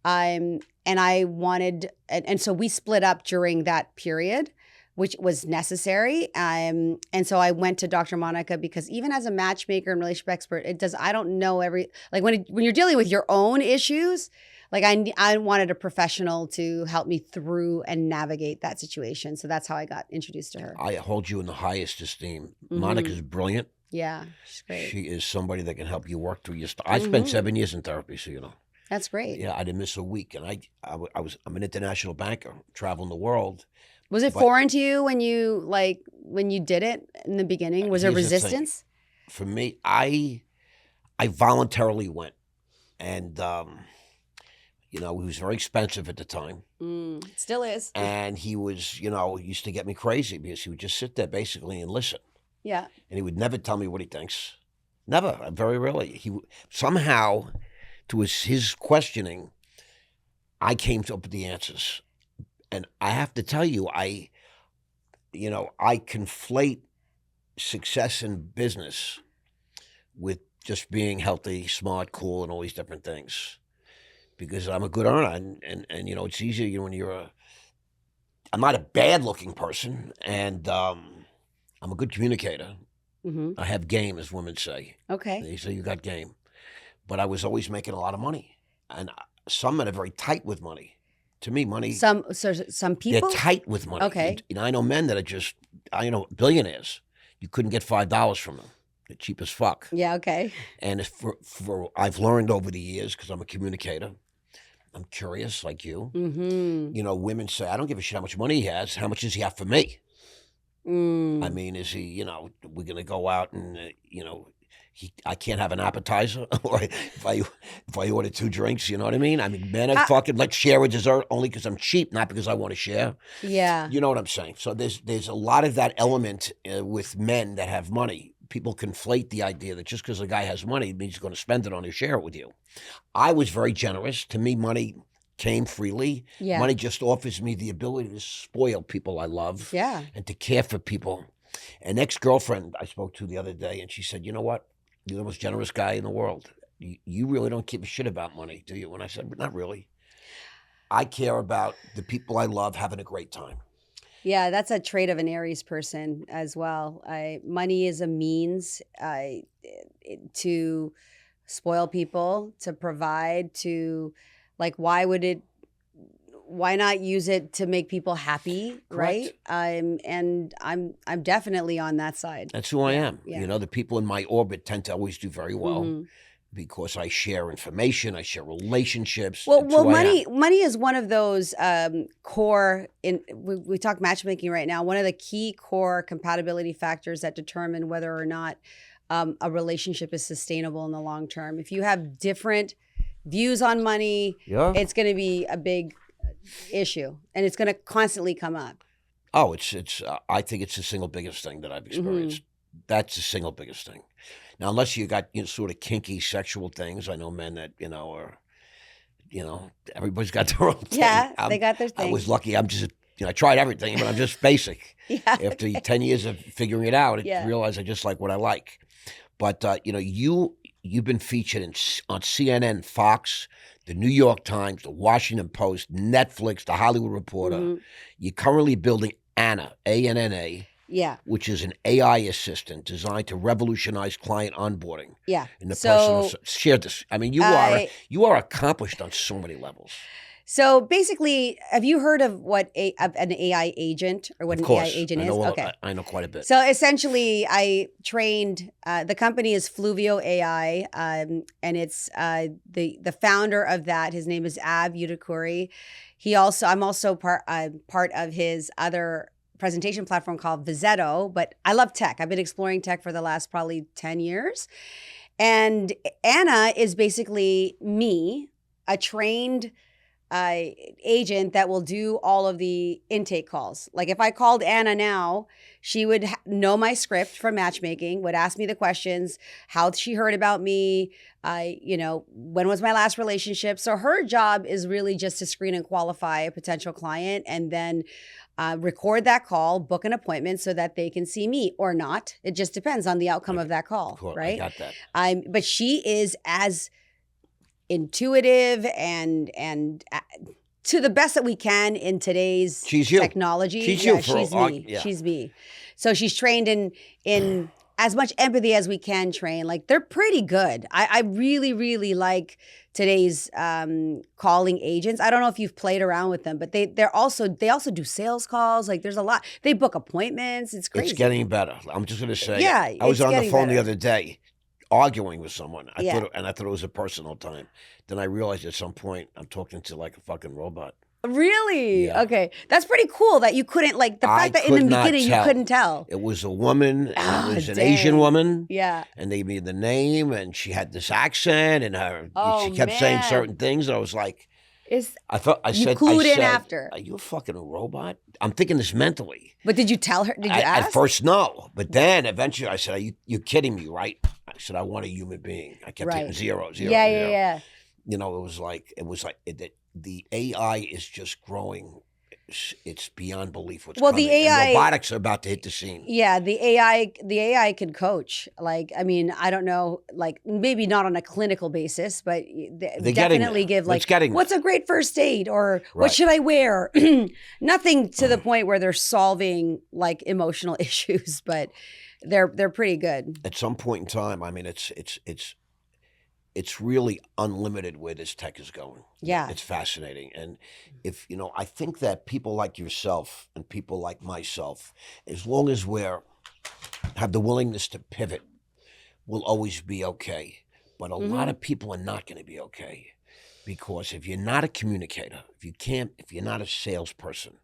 B: And I wanted, and so we split up during that period, which was necessary. And so I went to Dr. Monica because even as a matchmaker and relationship expert, I don't know when you're dealing with your own issues, like I wanted a professional to help me through and navigate that situation. So that's how I got introduced to her.
A: I hold you in the highest esteem.
B: Mm-hmm.
A: Monica's brilliant.
B: Yeah, she's great.
A: She is somebody that can help you work through your stuff. I spent 7 years in therapy, so you know.
B: That's great.
A: Yeah, I didn't miss a week, and I'm an international banker, traveling the world.
B: Was it foreign to you when you did it in the beginning? Was there resistance?
A: For me, I voluntarily went, and he was very expensive at the time.
B: Still is.
A: And he was, used to get me crazy because he would just sit there basically and listen.
B: Yeah.
A: And he would never tell me what he thinks. Never. Very rarely. He somehow, to his questioning, I came up with the answers. And I have to tell you, I conflate success in business with just being healthy, smart, cool, and all these different things. Because I'm a good earner, and it's easier when I'm not a bad-looking person, and I'm a good communicator.
B: Mm-hmm.
A: I have game, as women say.
B: Okay.
A: They say you got game. But I was always making a lot of money. And some men are very tight with money. To me, money...
B: Some people?
A: They're tight with money.
B: Okay.
A: I know men that are just, billionaires. You couldn't get $5 from them. They're cheap as fuck.
B: Yeah, okay.
A: And I've learned over the years, because I'm a communicator, I'm curious like you.
B: Mm-hmm.
A: Women say, I don't give a shit how much money he has. How much does he have for me? I mean, is he, we're going to go out and, I can't have an appetizer, or if I order 2 drinks, you know what I mean? I mean, men are fucking, let's share a dessert only because I'm cheap, not because I want to share.
B: Yeah.
A: You know what I'm saying? So there's a lot of that element with men that have money. People conflate the idea that just because a guy has money means he's going to spend it on or share it with you. I was very generous. To me, money came freely.
B: Yeah.
A: Money just offers me the ability to spoil people I love.
B: Yeah.
A: And to care for people. An ex-girlfriend I spoke to the other day, and she said, you know what? You're the most generous guy in the world. You really don't give a shit about money, do you? And I said, not really. I care about the people I love having a great time.
B: Yeah, that's a trait of an Aries person as well. Money is a means to spoil people, to provide, to why not use it to make people happy, right? I'm definitely on that side.
A: That's who I am.
B: Yeah.
A: The people in my orbit tend to always do very well. Because I share information, I share relationships.
B: Well, money is one of those core. We talk matchmaking right now. One of the key core compatibility factors that determine whether or not a relationship is sustainable in the long term. If you have different views on money, it's going to be a big issue, and it's going to constantly come up.
A: Oh, it's. I think it's the single biggest thing that I've experienced. That's the single biggest thing. Now, unless you got sort of kinky sexual things, I know men that are, everybody's got their own thing.
B: Yeah, they got their
A: I
B: thing.
A: was lucky. I'm just I tried everything, but I'm just basic.
B: Yeah.
A: After 10 years of figuring it out,
B: Yeah.
A: I realized I just like what I like. But you've been featured on CNN, Fox, the New York Times, the Washington Post, Netflix, the Hollywood Reporter.
B: Mm-hmm.
A: You're currently building Anna, ANNA.
B: Yeah.
A: Which is an AI assistant designed to revolutionize client onboarding.
B: Yeah.
A: In the personal share this. I mean, you are accomplished on so many levels.
B: So basically, have you heard of what an AI agent or what an AI agent is?
A: Okay, I know quite a bit.
B: So essentially, I trained. The company is Fluvio AI, and it's the founder of that. His name is Ab Utakuri. I'm also part of his other presentation platform called Vizetto. But I love tech. I've been exploring tech for the last probably 10 years, and Anna is basically me, a trained agent that will do all of the intake calls. Like if I called Anna now, she would know my script from matchmaking, would ask me the questions, how she heard about me, when was my last relationship. So her job is really just to screen and qualify a potential client and then record that call, book an appointment so that they can see me or not. It just depends on the outcome of that call,
A: Cool.
B: right?
A: I got that.
B: But she is as intuitive and to the best that we can in today's technology. She's me. So she's trained in as much empathy as we can train. Like they're pretty good. I really, really like today's calling agents. I don't know if you've played around with them, but they also do sales calls. Like there's a lot. They book appointments. It's crazy.
A: It's getting better. I'm just gonna say.
B: Yeah,
A: I was on the phone
B: better.
A: the other day, arguing with someone. I
B: Yeah.
A: thought it was a personal time. Then I realized at some point I'm talking to like a fucking robot.
B: Really?
A: Yeah.
B: Okay. That's pretty cool that you couldn't, like, the fact that in the beginning you couldn't tell.
A: It was a woman, and it was an
B: dang.
A: Asian woman.
B: Yeah.
A: And they gave me the name, and she had this accent, and she kept
B: man.
A: saying certain things, and I was like,
B: You
A: said,
B: clued in after.
A: Are you a fucking robot? I'm thinking this mentally.
B: But did you tell her? Did you ask?
A: At first, no. But then eventually I said, you're kidding me, right? I said, I want a human being. I kept hitting 0, 0,
B: yeah,
A: 0.
B: Yeah.
A: It was like the AI is just growing. It's beyond belief what's coming.
B: The AI,
A: and robotics are about to hit the scene.
B: Yeah, the AI can coach. Like, I mean, I don't know, like maybe not on a clinical basis, but they definitely give like, what's a great first date or what should I wear? Nothing to the point where they're solving like emotional issues, but they're pretty good.
A: At some point in time, I mean, it's really unlimited where this tech is going.
B: Yeah.
A: It's fascinating. And if, I think that people like yourself and people like myself, as long as have the willingness to pivot, we'll always be okay. But a lot of people are not going to be okay because if you're not a communicator, if you're not a salesperson,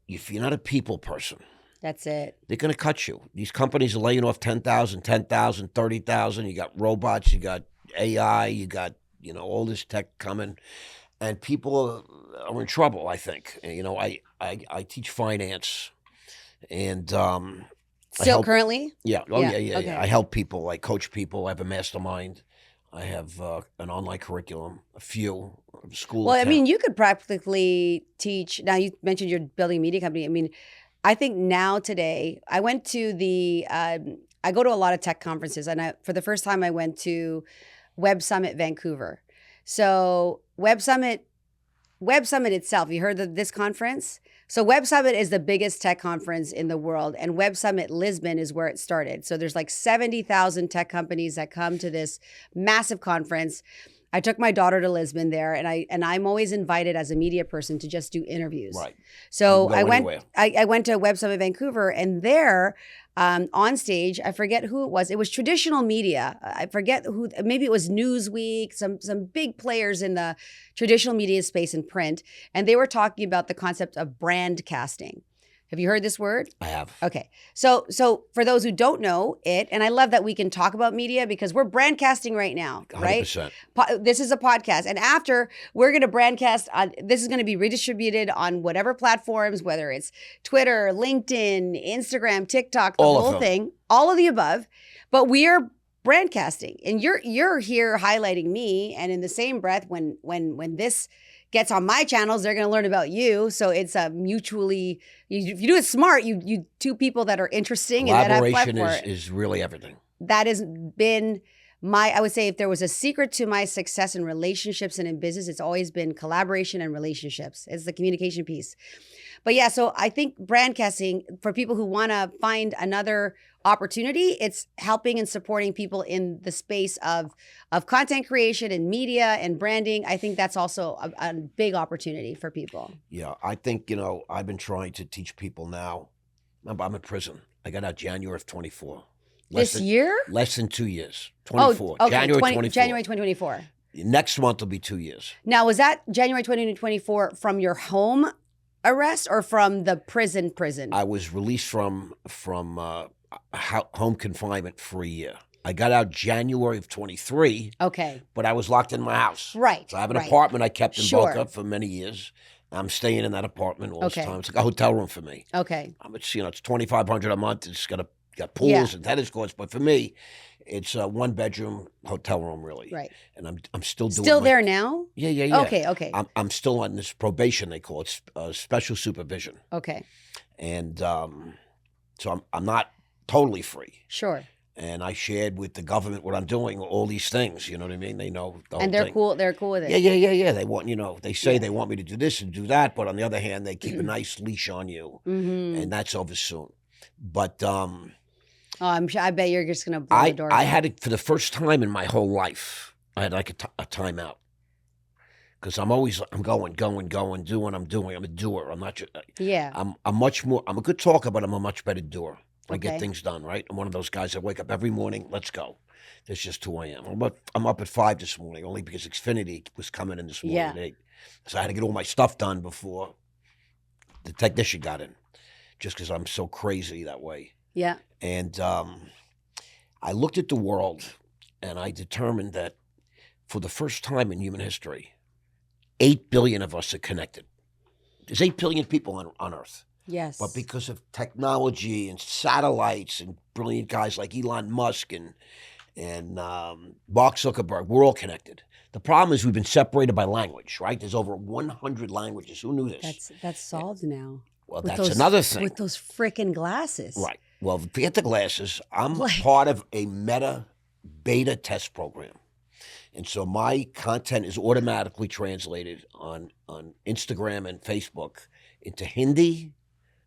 A: if you're not a people person,
B: that's it.
A: they're going to cut you. These companies are laying off 10,000, 10,000, 30,000. You got robots, you got AI, you got, all this tech coming. And people are in trouble, I think. I teach finance and
B: currently?
A: Yeah.
B: Okay.
A: I help people. I coach people. I have a mastermind. I have an online curriculum, a few school.
B: Well, I mean, you could practically teach. Now, you mentioned you're building a media company. I mean, I think now today, I went to I go to a lot of tech conferences, and for the first time, I went to Web Summit Vancouver. So Web Summit itself, you heard of this conference? So Web Summit is the biggest tech conference in the world, and Web Summit Lisbon is where it started. So there's like 70,000 tech companies that come to this massive conference. I took my daughter to Lisbon there, and I'm always invited as a media person to just do interviews.
A: Right.
B: So I went to Web Summit Vancouver, and there on stage, I forget who it was. It was traditional media. I forget who. Maybe it was Newsweek. Some big players in the traditional media space and print, and they were talking about the concept of brandcasting. Have you heard this word?
A: I have.
B: Okay. So for those who don't know it, and I love that we can talk about media because we're brandcasting right now, right?
A: 100%.
B: This is a podcast. And after, we're going to brandcast on, this is going to be redistributed on whatever platforms, whether it's Twitter, LinkedIn, Instagram, TikTok, the
A: All of
B: whole
A: them.
B: thing, all of the above. But we are brandcasting, and you're here highlighting me, and in the same breath, when this gets on my channels, they're going to learn about you. So it's a mutually, if you do it smart, you two people that are interesting and that have
A: Collaboration
B: platform.
A: is really everything.
B: That has been I would say if there was a secret to my success in relationships and in business, it's always been collaboration and relationships. It's the communication piece. But yeah, so I think brandcasting, for people who want to find another opportunity, it's helping and supporting people in the space of content creation and media and branding. I think that's also a big opportunity for people.
A: Yeah, I think, I've been trying to teach people now. Remember, I'm in prison. I got out January of 24.
B: This year?
A: Less than 2 years. 24.
B: Oh, okay.
A: January 24.
B: January 2024.
A: Next month will be 2 years.
B: Now, was that January 2024 from your home arrest or from the prison?
A: I was released from home confinement for a year. I got out January of 23.
B: Okay.
A: But I was locked in my house.
B: Right.
A: So I have an apartment I kept in
B: Sure.
A: Boca for many years. I'm staying in that apartment all this
B: Okay.
A: time. It's like a hotel room for me.
B: Okay.
A: It's $2,500 a month. It's got pools and tennis courts, but for me, it's a 1-bedroom hotel room, really.
B: Right.
A: And I'm still doing
B: there now?
A: Yeah.
B: Okay.
A: I'm still on this probation, they call it, special supervision.
B: Okay.
A: And so I'm not totally free.
B: Sure.
A: And I shared with the government what I'm doing, all these things. You know what I mean? They know the whole
B: And they're
A: thing.
B: cool. They're cool with it.
A: Yeah. They want, they say they want me to do this and do that, but on the other hand, they keep a nice leash on you, and that's over soon. But
B: I'm sure. I bet you're just gonna blow the door.
A: I had it for the first time in my whole life. I had like a timeout because I'm going, doing what I'm doing. I'm a doer. I'm not just.
B: Yeah.
A: I'm much more. I'm a good talker, but I'm a much better doer. I
B: Okay.
A: get things done, right? I'm one of those guys that wake up every morning. Let's go. That's just who I am. I'm up at 5 this morning only because Xfinity was coming in this morning at 8. So I had to get all my stuff done before the technician got in, just because I'm so crazy that way.
B: Yeah.
A: And I looked at the world, and I determined that for the first time in human history, 8 billion of us are connected. There's 8 billion people on Earth.
B: Yes.
A: But because of technology and satellites and brilliant guys like Elon Musk and Mark Zuckerberg, we're all connected. The problem is we've been separated by language, right? There's over 100 languages. Who knew this?
B: That's solved now.
A: Well,
B: With
A: that's another thing.
B: With those freaking glasses.
A: Right. Well, forget the glasses. I'm
B: Like-
A: part of a beta test program. And so my content is automatically translated on Instagram and Facebook into Hindi.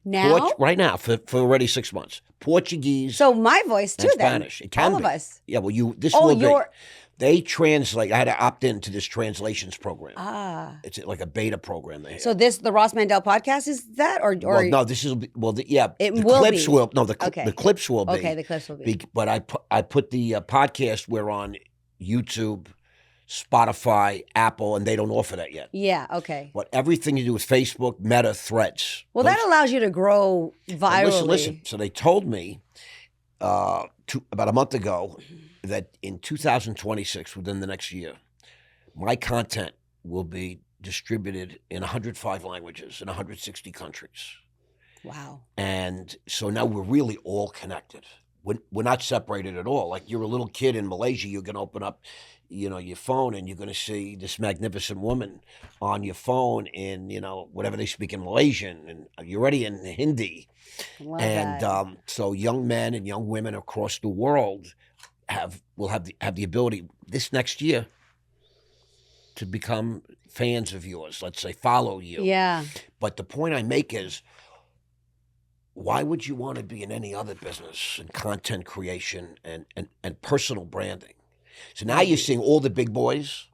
B: Now?
A: Right now, for already 6 months. Portuguese
B: So my voice too
A: and
B: then.
A: Spanish. It can
B: All
A: be.
B: of us.
A: Yeah, well, this
B: Oh,
A: will be.
B: you're...
A: They translate. I had to opt into this translations program.
B: Ah.
A: It's like a beta program they have.
B: So the Ross Mandell podcast is that? Or
A: well, no, this is, yeah.
B: It
A: the
B: will
A: clips
B: be.
A: will, no, the
B: Okay.
A: clips will be.
B: Okay, the clips will be.
A: But I put the podcast, we're on YouTube, Spotify, Apple, and they don't offer that yet.
B: Yeah, okay.
A: But everything you do with Facebook, Meta, Threads.
B: Well, that allows you to grow virally.
A: Listen. So they told me about a month ago that in 2026, within the next year, my content will be distributed in 105 languages in 160 countries.
B: Wow.
A: And so now we're really all connected. We're not separated at all. Like you're a little kid in Malaysia, you're going to open up, your phone and you're going to see this magnificent woman on your phone in, whatever they speak in Malaysian, and you're already in Hindi.
B: Love
A: And
B: that.
A: so young men and young women across the world will have the ability this next year to become fans of yours. Let's say follow you.
B: Yeah.
A: But the point I make is, why would you want to be in any other business in content creation and personal branding? So now you're seeing all the big boys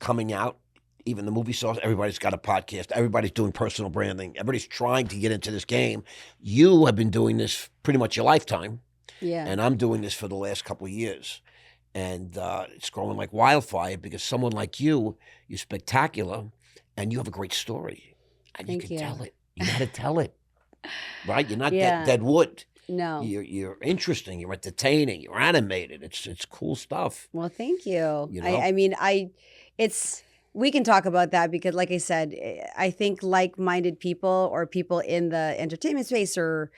A: coming out, even the movie stars, everybody's got a podcast, everybody's doing personal branding, everybody's trying to get into this game. You have been doing this pretty much your lifetime,
B: Yeah.
A: and I'm doing this for the last couple of years. And it's growing like wildfire because someone like you're spectacular, and you have a great story. And
B: Thank
A: you can
B: you.
A: tell it. You got to tell it. right? You're not
B: Yeah.
A: dead wood.
B: No.
A: You're interesting. You're entertaining. You're animated. It's cool stuff.
B: Well, thank you.
A: You know?
B: I mean, we can talk about that because, like I said, I think like-minded people or people in the entertainment space or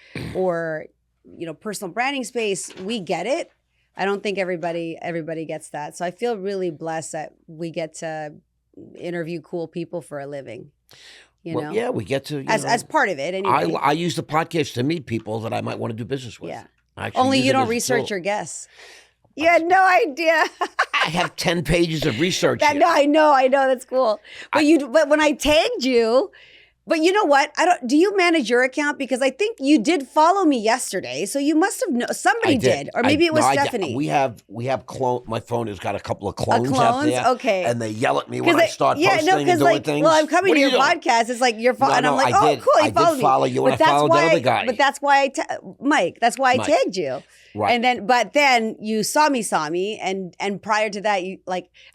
B: personal branding space, we get it. I don't think everybody gets that. So I feel really blessed that we get to interview cool people for a living. You know?
A: Yeah, we get to
B: as part of it. Anyway.
A: I use the podcast to meet people that I might want to do business with.
B: Yeah.
A: Only
B: you don't research your guests. You had no idea.
A: I have 10 pages of research.
B: No, I know. That's cool. But when I tagged you, but you know what? Do you manage your account? Because I think you did follow me yesterday, so you must have somebody did, or maybe it was Stephanie.
A: We have clone. My phone has got a couple of clones out there.
B: Okay,
A: and they yell at me when I start posting and doing things.
B: Well, I'm coming to your podcast. It's like you're following, and I'm like, oh, cool, you followed me.
A: Follow you, and I followed the other guy.
B: But that's why Mike. That's why I tagged you.
A: Right.
B: And then you saw me, and prior to that,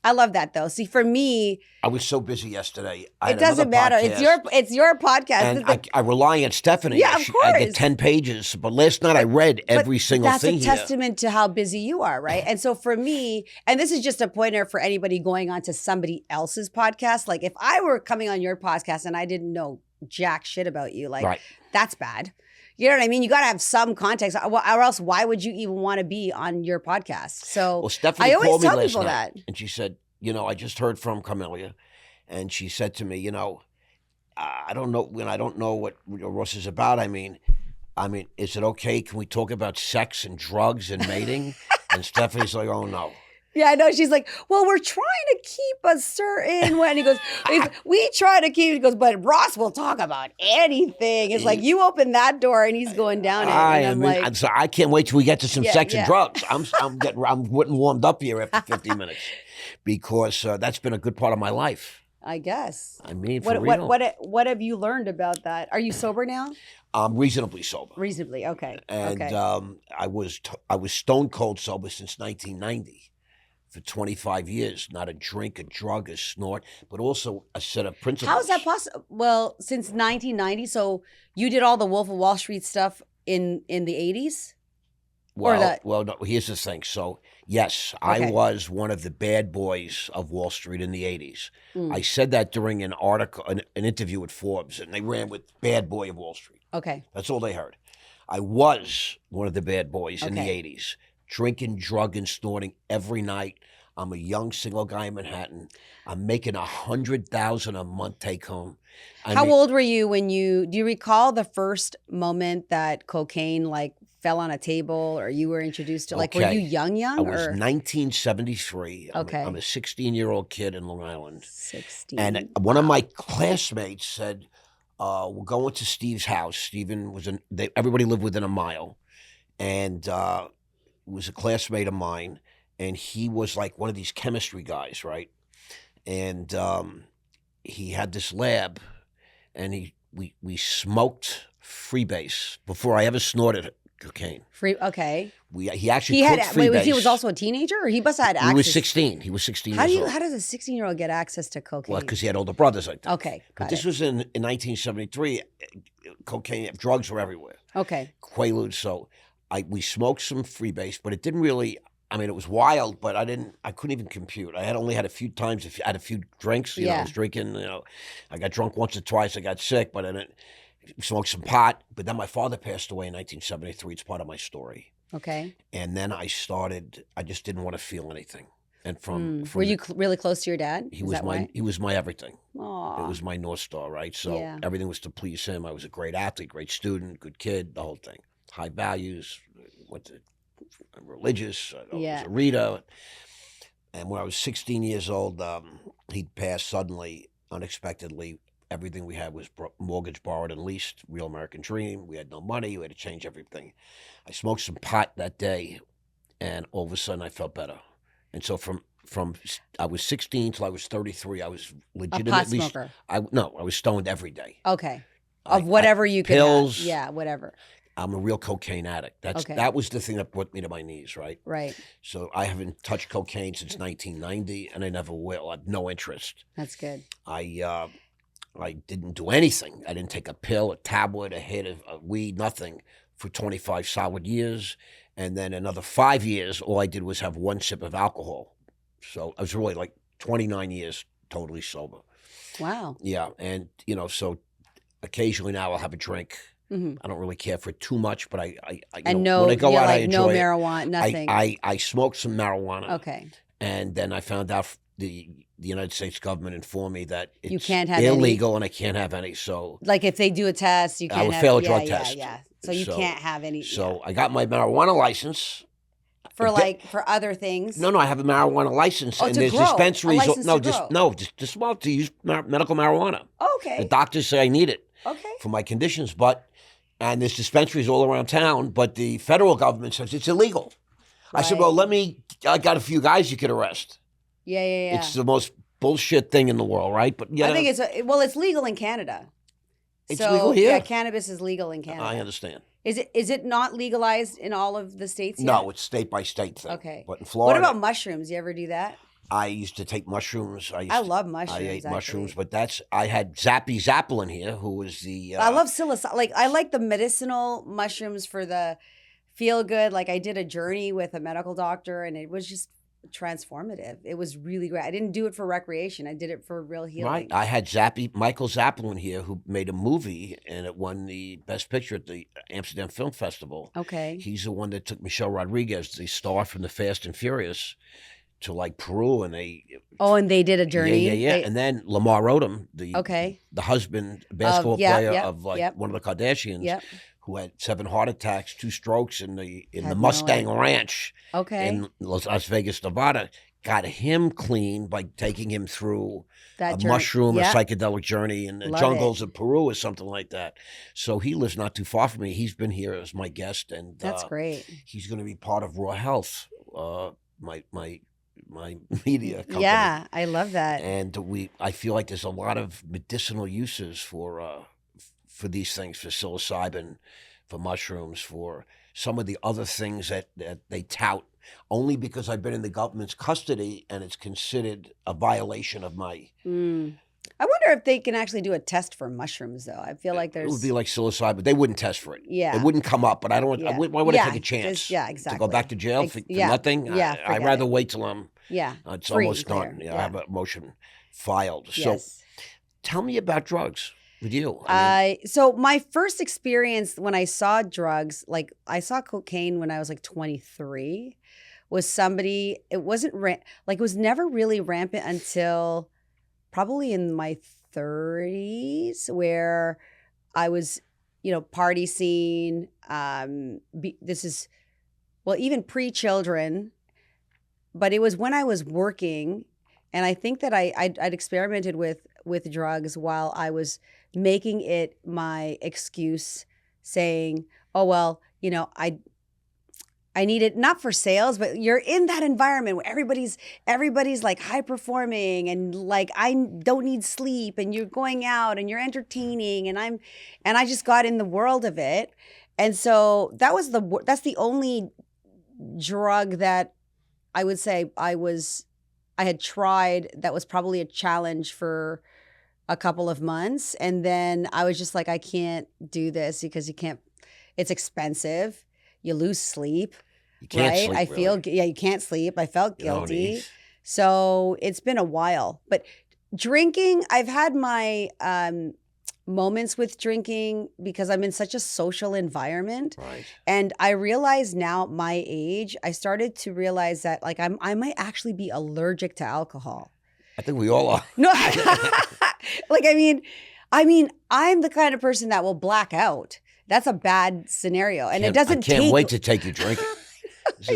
B: I love that though. See, for me,
A: I was so busy yesterday.
B: It doesn't matter.
A: Podcast,
B: it's your podcast.
A: And I rely on Stephanie.
B: Yeah, of course.
A: I get 10 pages, but last night I read every single thing.
B: That's a testament to how busy you are, right? And so for me, and this is just a pointer for anybody going on to somebody else's podcast. Like if I were coming on your podcast and I didn't know jack shit about you, that's bad. You know what I mean? You got to have some context, or else why would you even want to be on your podcast? So
A: Stephanie
B: I always
A: called me
B: tell
A: last
B: people
A: night,
B: that.
A: and she said, I just heard from Carmelia, and she said to me, I don't know when I don't know what Ross is about. I mean, is it okay? Can we talk about sex and drugs and mating? And Stephanie's like, oh no.
B: Yeah, I know. She's like, well, we're trying to keep a certain when he goes, we try to keep, he goes, but Ross will talk about anything. It's like you open that door and he's going down it.
A: So I can't wait till we get to some sex and drugs. I'm getting warmed up here after 50 minutes because that's been a good part of my life.
B: I guess.
A: I mean, for real.
B: What have you learned about that? Are you sober now?
A: I'm reasonably sober.
B: Reasonably, okay.
A: And I was stone cold sober since 1990. For 25 years, not a drink, a drug, a snort, but also a set of principles.
B: How is that possible? Well, since 1990, so you did all the Wolf of Wall Street stuff in the 80s?
A: Well, no, here's the thing. So, yes, I was one of the bad boys of Wall Street in the 80s. I said that during an article, an interview with Forbes, and they ran with bad boy of Wall Street.
B: Okay.
A: That's all they heard. I was one of the bad boys in the 80s. Drinking, drugging, snorting every night. I'm a young single guy in Manhattan. I'm making $100,000 a month take home.
B: How old were you when do you recall the first moment that cocaine fell on a table or you were introduced to, were you young?
A: I was 1973.
B: Okay.
A: I'm a 16-year-old kid in Long Island.
B: 16.
A: And one of my classmates said, we're going to Steve's house. Steven everybody lived within a mile. And, was a classmate of mine, and he was like one of these chemistry guys, right? And he had this lab, and we smoked freebase before I ever snorted cocaine.
B: Okay.
A: He actually cooked freebase.
B: He was also a teenager, or he must have had access?
A: He was 16. He was 16 years old.
B: How does a 16-year-old get access to cocaine?
A: Well, because he had older brothers, I think.
B: Okay,
A: but this was in 1973. Cocaine, drugs were everywhere.
B: Okay.
A: Quaaludes, so... we smoked some freebase, but it didn't really. I mean, it was wild, but I couldn't even compute. I had only had a few times. I had a few drinks. I was drinking. I got drunk once or twice. I got sick, but I smoked some pot. But then my father passed away in 1973. It's part of my story.
B: Okay.
A: And then I just didn't want to feel anything. And from
B: were you really close to your dad?
A: He was my everything.
B: Aww.
A: It was my North Star, right? So everything was to please him. I was a great athlete, great student, good kid, the whole thing. High values, went to religious, I was a reader. And when I was 16 years old, he passed suddenly, unexpectedly. Everything we had was mortgage, borrowed, and leased, real American dream. We had no money. We had to change everything. I smoked some pot that day, and all of a sudden I felt better. And so from I was 16 till I was 33, I was legitimately...
B: A pot smoker?
A: I was stoned every day.
B: Okay. Of whatever you could
A: pills,
B: have. Yeah, whatever.
A: I'm a real cocaine addict. That was the thing that brought me to my knees, right?
B: Right.
A: So I haven't touched cocaine since 1990, and I never will. I have no interest.
B: That's good.
A: I I didn't do anything. I didn't take a pill, a tablet, a hit of weed, nothing for 25 solid years. And then another 5 years, all I did was have one sip of alcohol. So I was really like 29 years totally sober.
B: Wow.
A: Yeah. And, so occasionally now I'll have a drink.
B: Mm-hmm.
A: I don't really care for it too much, but I
B: And
A: when I go out, I
B: no
A: enjoy it.
B: marijuana, nothing.
A: I smoked some marijuana.
B: Okay.
A: And then I found out the United States government informed me that it's
B: You can't have
A: illegal and I can't have any. So
B: like if they do a test, you can't
A: I would
B: have,
A: fail a drug test.
B: Yeah. So you can't have any.
A: So I got my marijuana license.
B: For other things.
A: No, I have a marijuana license,
B: Oh,
A: and
B: to
A: there's
B: grow.
A: dispensaries.
B: A license to grow.
A: Just to use medical marijuana.
B: Okay.
A: The doctors say I need it.
B: Okay.
A: For my conditions, and there's dispensaries all around town, but the federal government says it's illegal. Right. I said, well, I got a few guys you could arrest.
B: Yeah.
A: It's the most bullshit thing in the world, right? But
B: I think it's legal in Canada.
A: It's legal here?
B: Yeah, cannabis is legal in Canada.
A: I understand.
B: Is it not legalized in all of the states yet?
A: No, it's state by state thing.
B: Okay.
A: But in Florida.
B: What about mushrooms? You ever do that?
A: I used to take mushrooms.
B: I love mushrooms.
A: I ate mushrooms, but I had Zappy Zappelin here, who was the.
B: I love psilocybin. I like the medicinal mushrooms for the feel good. Like I did a journey with a medical doctor, and it was just transformative. It was really great. I didn't do it for recreation. I did it for real healing.
A: Right. I had Michael Zappelin here, who made a movie, and it won the Best Picture at the Amsterdam Film Festival.
B: Okay.
A: He's the one that took Michelle Rodriguez, the star from the Fast and Furious, to like Peru, and they.
B: Oh, and they did a journey.
A: Yeah. And then Lamar Odom, the husband, basketball player of one of the Kardashians, who had 7 heart attacks, 2 strokes in the Mustang Ranch, in Las Vegas, Nevada, got him clean by taking him through a mushroom, a psychedelic journey in the jungles of Peru or something like that. So he lives not too far from me. He's been here as my guest, and
B: that's great.
A: He's going to be part of Raw Health, my media company.
B: Yeah, I love that.
A: And I feel like there's a lot of medicinal uses for these things, for psilocybin, for mushrooms, for some of the other things that they tout, only because I've been in the government's custody and it's considered a violation of my.
B: I wonder if they can actually do a test for mushrooms, though. I feel like
A: It would be like psilocybin. They wouldn't test for it.
B: Yeah.
A: It wouldn't come up, but I don't.
B: Yeah.
A: Why would I take a chance?
B: Exactly.
A: To go back to jail for nothing?
B: Yeah.
A: I'd rather wait till I'm.
B: Yeah.
A: It's
B: free,
A: almost done.
B: Yeah.
A: I have a motion filed.
B: Yes.
A: So tell me about drugs with you.
B: So my first experience when I saw drugs, like I saw cocaine when I was like 23, was somebody, it wasn't, it was never really rampant until probably in my 30s, where I was, party scene. This is, even pre-children, but it was when I was working, and I think that I'd experimented with drugs while I was making it my excuse, saying, "Oh well, I need it not for sales, but you're in that environment where everybody's like high performing and like I don't need sleep, and you're going out and you're entertaining, and I just got in the world of it, and so that's the only drug that I would say I had tried that was probably a challenge for a couple of months, and then I was just like, I can't do this because it's expensive. You lose sleep,
A: you can't
B: right?
A: sleep,
B: you can't sleep. I felt guilty. So it's been a while. But drinking, I've had my moments with drinking because I'm in such a social environment.
A: Right. And
B: I realize now at my age, I started to realize that like I might actually be allergic to alcohol.
A: I think we all are.
B: No, like, I mean, I'm the kind of person that will black out. That's a bad scenario. And it doesn't
A: I can't wait to take you drinking.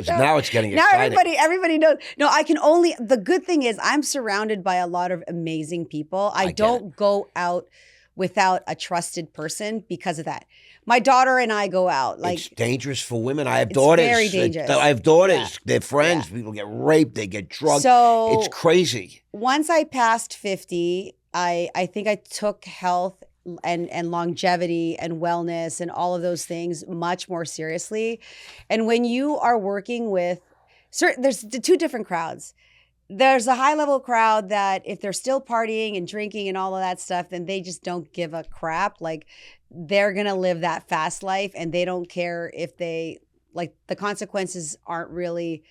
A: Now it's getting exciting.
B: Now everybody knows. No, the good thing is I'm surrounded by a lot of amazing people. I don't go out without a trusted person because of that. My daughter and I go out. Like, it's
A: dangerous for women. I have daughters.
B: It's very dangerous.
A: I have daughters. Yeah. They're friends. Yeah. People get raped. They get drugged.
B: So
A: it's crazy.
B: Once I passed 50, I think I took health and longevity and wellness and all of those things much more seriously. And when you are working with there's 2 different crowds. there's a high level crowd that if they're still partying and drinking and all of that stuff, then they just don't give a crap. Like they're going to live that fast life and they don't care if they like the consequences aren't really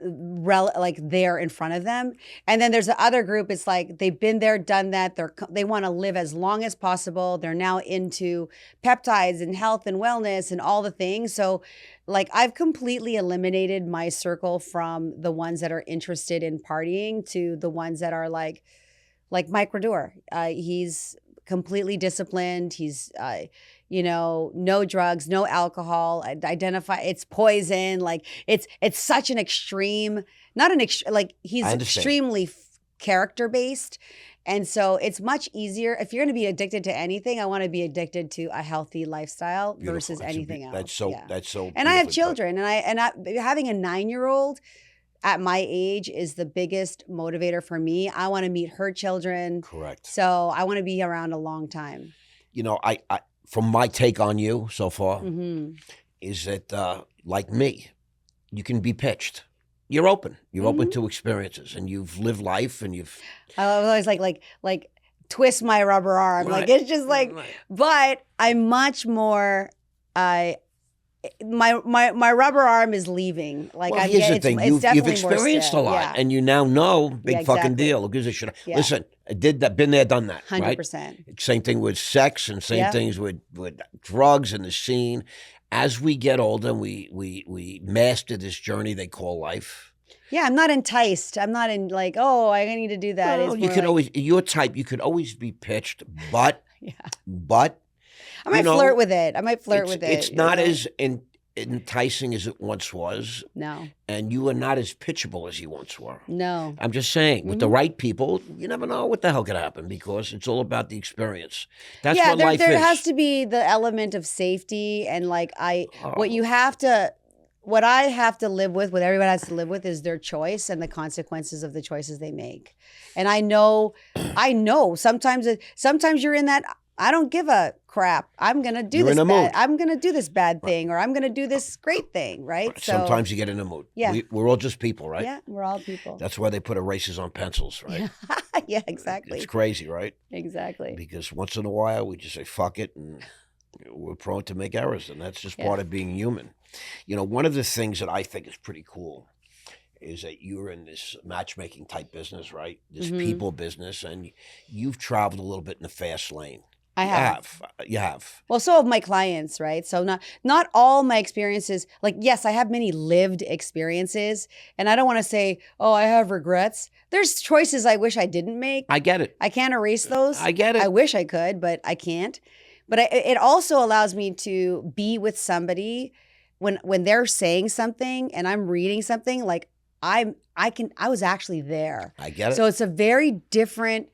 B: like there in front of them. And then there's the other group. It's like they've been there, done that. They want to live as long as possible. They're now into peptides and health and wellness and all the things. So like I've completely eliminated my circle from the ones that are interested in partying to the ones that are like Mike Rador. He's completely disciplined. He's no drugs, no alcohol. Identify it's poison. Like it's such an extreme, not an extreme. Like he's extremely character based, and so it's much easier if you're going to be addicted to anything. I want to be addicted to a healthy lifestyle versus anything else.
A: That's so.
B: And I have children, and I having a 9-year-old at my age is the biggest motivator for me. I want to meet her children.
A: Correct.
B: So I want to be around a long time.
A: I from my take on you so far, is that like me, you can be pitched. You're open. You're open to experiences, and you've lived life, and you've.
B: I always like twist my rubber arm.
A: Right.
B: Like it's just like, but I'm much more. My rubber arm is leaving. Like
A: well, here's the thing: you've experienced a lot, and you now know big fucking deal. Who gives a shit? Yeah. Listen, I did that, been there, done that.
B: 100%.
A: Right? Same thing with sex, and same things with drugs and the scene. As we get older, we master this journey they call life.
B: Yeah, I'm not enticed. I'm not in like, oh, I need to do that.
A: Well, you could always your type. You could always be pitched, but
B: I might flirt with it.
A: It's not as enticing as it once was.
B: No.
A: And you are not as pitchable as you once were.
B: No.
A: I'm just saying, with the right people, you never know what the hell could happen because it's all about the experience. That's what life is.
B: There has to be the element of safety and like what I have to live with, what everybody has to live with is their choice and the consequences of the choices they make. And I know sometimes you're in that, I don't give a crap. I'm going to do this bad. I'm going to do this bad thing or I'm going to do this great thing, right?
A: So, sometimes you get in a mood.
B: Yeah.
A: We're all just people, right?
B: Yeah, we're all people.
A: That's why they put erasers on pencils, right?
B: Yeah, exactly.
A: It's crazy, right?
B: Exactly.
A: Because once in a while we just say, fuck it, and we're prone to make errors, and that's just part of being human. One of the things that I think is pretty cool is that you're in this matchmaking type business, right? This people business, and you've traveled a little bit in the fast lane.
B: I have.
A: You have.
B: Well, so have my clients, right? So not all my experiences, like, yes, I have many lived experiences, and I don't want to say, oh, I have regrets. There's choices I wish I didn't make.
A: I get it.
B: I can't erase those.
A: I get it.
B: I wish I could, but I can't. But it also allows me to be with somebody when they're saying something and I'm reading something, like I was actually there.
A: I get it.
B: So it's a very different.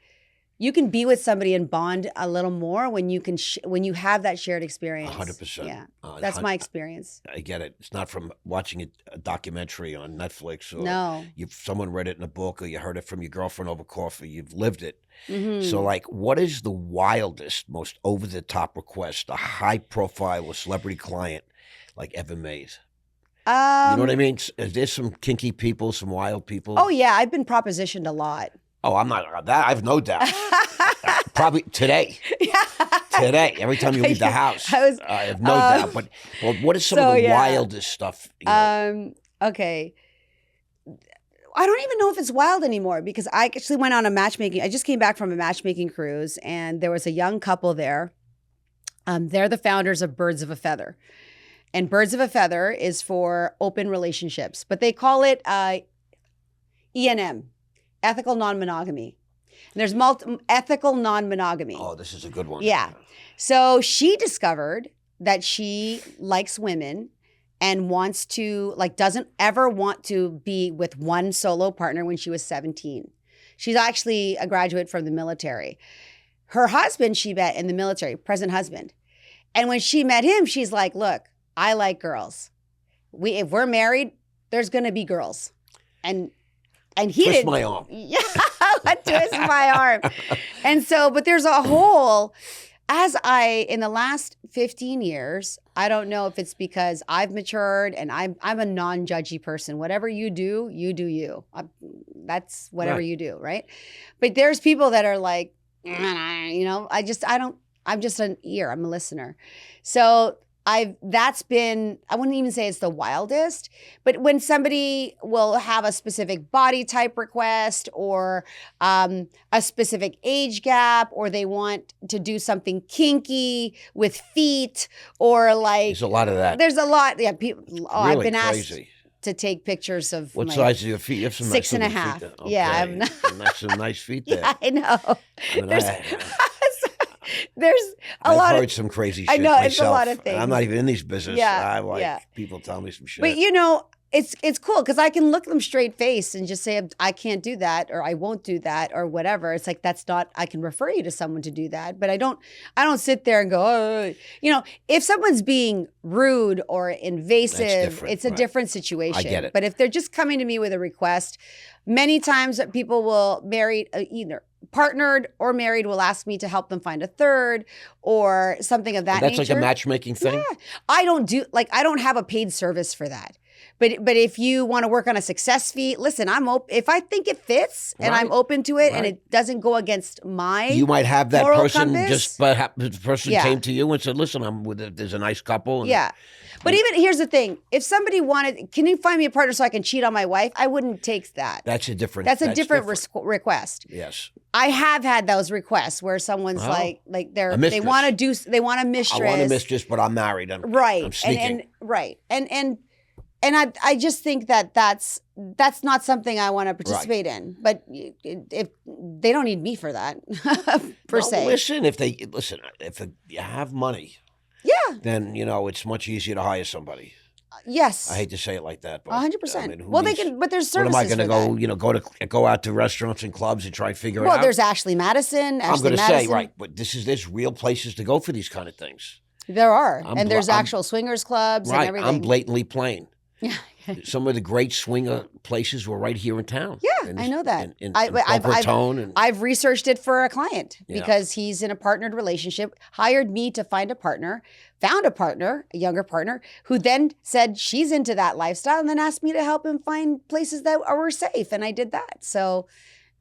B: You can be with somebody and bond a little more when you can when you have that shared experience.
A: 100%.
B: Yeah, that's my experience.
A: I get it. It's not from watching a documentary on Netflix or someone read it in a book or you heard it from your girlfriend over coffee. You've lived it. So, like, what is the wildest, most over-the-top request a high-profile or celebrity client like ever made? You know what I mean? Is there some kinky people, some wild people?
B: Oh yeah, I've been propositioned a lot.
A: Oh, I'm not that. I have no doubt. Probably today. Today, every time you leave the house, I have no doubt. But what is some of the wildest stuff?
B: Okay. I don't even know if it's wild anymore because I actually went on a matchmaking. I just came back from a matchmaking cruise, and there was a young couple there. They're the founders of Birds of a Feather, and Birds of a Feather is for open relationships, but they call it ENM. Ethical non-monogamy. And there's ethical non-monogamy.
A: Oh, this is a good one.
B: Yeah. So she discovered that she likes women and wants to, doesn't ever want to be with one solo partner when she was 17. She's actually a graduate from the military. Her husband she met in the military, present husband. And when she met him, she's like, look, I like girls. If we're married, there's going to be girls. And he
A: twist
B: didn't.
A: My arm.
B: Yeah, twist my arm. And so, but there's a whole, in the last 15 years, I don't know if it's because I've matured and I'm a non-judgy person. Whatever you do, you do you. That's whatever you do, right? But there's people that are like, you know, I'm just an ear. I'm a listener. So that's been, I wouldn't even say it's the wildest, but when somebody will have a specific body type request or a specific age gap, or they want to do something kinky with feet, or like.
A: There's a lot of that.
B: There's a lot. Yeah. People,
A: really
B: I've been
A: crazy.
B: asked to take pictures of
A: what
B: my
A: size are your feet? You have some
B: 6.5.
A: Feet
B: Okay. Yeah.
A: and that's some nice feet there.
B: Yeah, I know.
A: I mean,
B: There's
A: I've heard some crazy shit
B: I know,
A: myself.
B: it's a lot of things.
A: I'm not even in these business.
B: Yeah,
A: I like
B: yeah.
A: people tell me some shit.
B: But you know, it's cool because I can look them straight face and just say, I can't do that, or I won't do that, or whatever. It's like, that's not, I can refer you to someone to do that. But I don't sit there and go, oh, you know, if someone's being rude or invasive, it's a different situation.
A: I get it.
B: But if they're just coming to me with a request, many times people will marry either partnered or married will ask me to help them find a third or something of that nature.
A: That's like a matchmaking thing?
B: Yeah. I don't have a paid service for that. But if you want to work on a success fee, listen, I'm open. If I think it fits and I'm open to it and it doesn't go against my
A: You might have that
B: moral
A: person
B: compass.
A: just, but the person came to you and said, listen, there's a nice couple. And,
B: yeah. But even here's the thing. If somebody wanted, can you find me a partner so I can cheat on my wife? I wouldn't take that.
A: That's a different
B: request.
A: Yes.
B: I have had those requests where someone's like they want a mistress.
A: I want a mistress, but I'm married. I'm sneaking.
B: And I just think that's not something I want to participate in. But if they don't need me for that, per se.
A: Listen, if you have money, then it's much easier to hire somebody.
B: Yes.
A: I hate to say it like that, but
B: 100%.
A: I mean,
B: Well, they can, but there's services.
A: What am I going to go, go out to restaurants and clubs and try and figure it out?
B: Well, there's Ashley Madison.
A: I'm going to say, right, but there's real places to go for these kind of things.
B: There are, and there's actual swingers clubs and everything.
A: I'm blatantly plain.
B: Yeah.
A: Some of the great swinger places were right here in town.
B: Yeah, I know that.
A: I've
B: researched it for a client because he's in a partnered relationship, hired me to find a partner, found a partner, a younger partner, who then said she's into that lifestyle and then asked me to help him find places that were safe. And I did that. So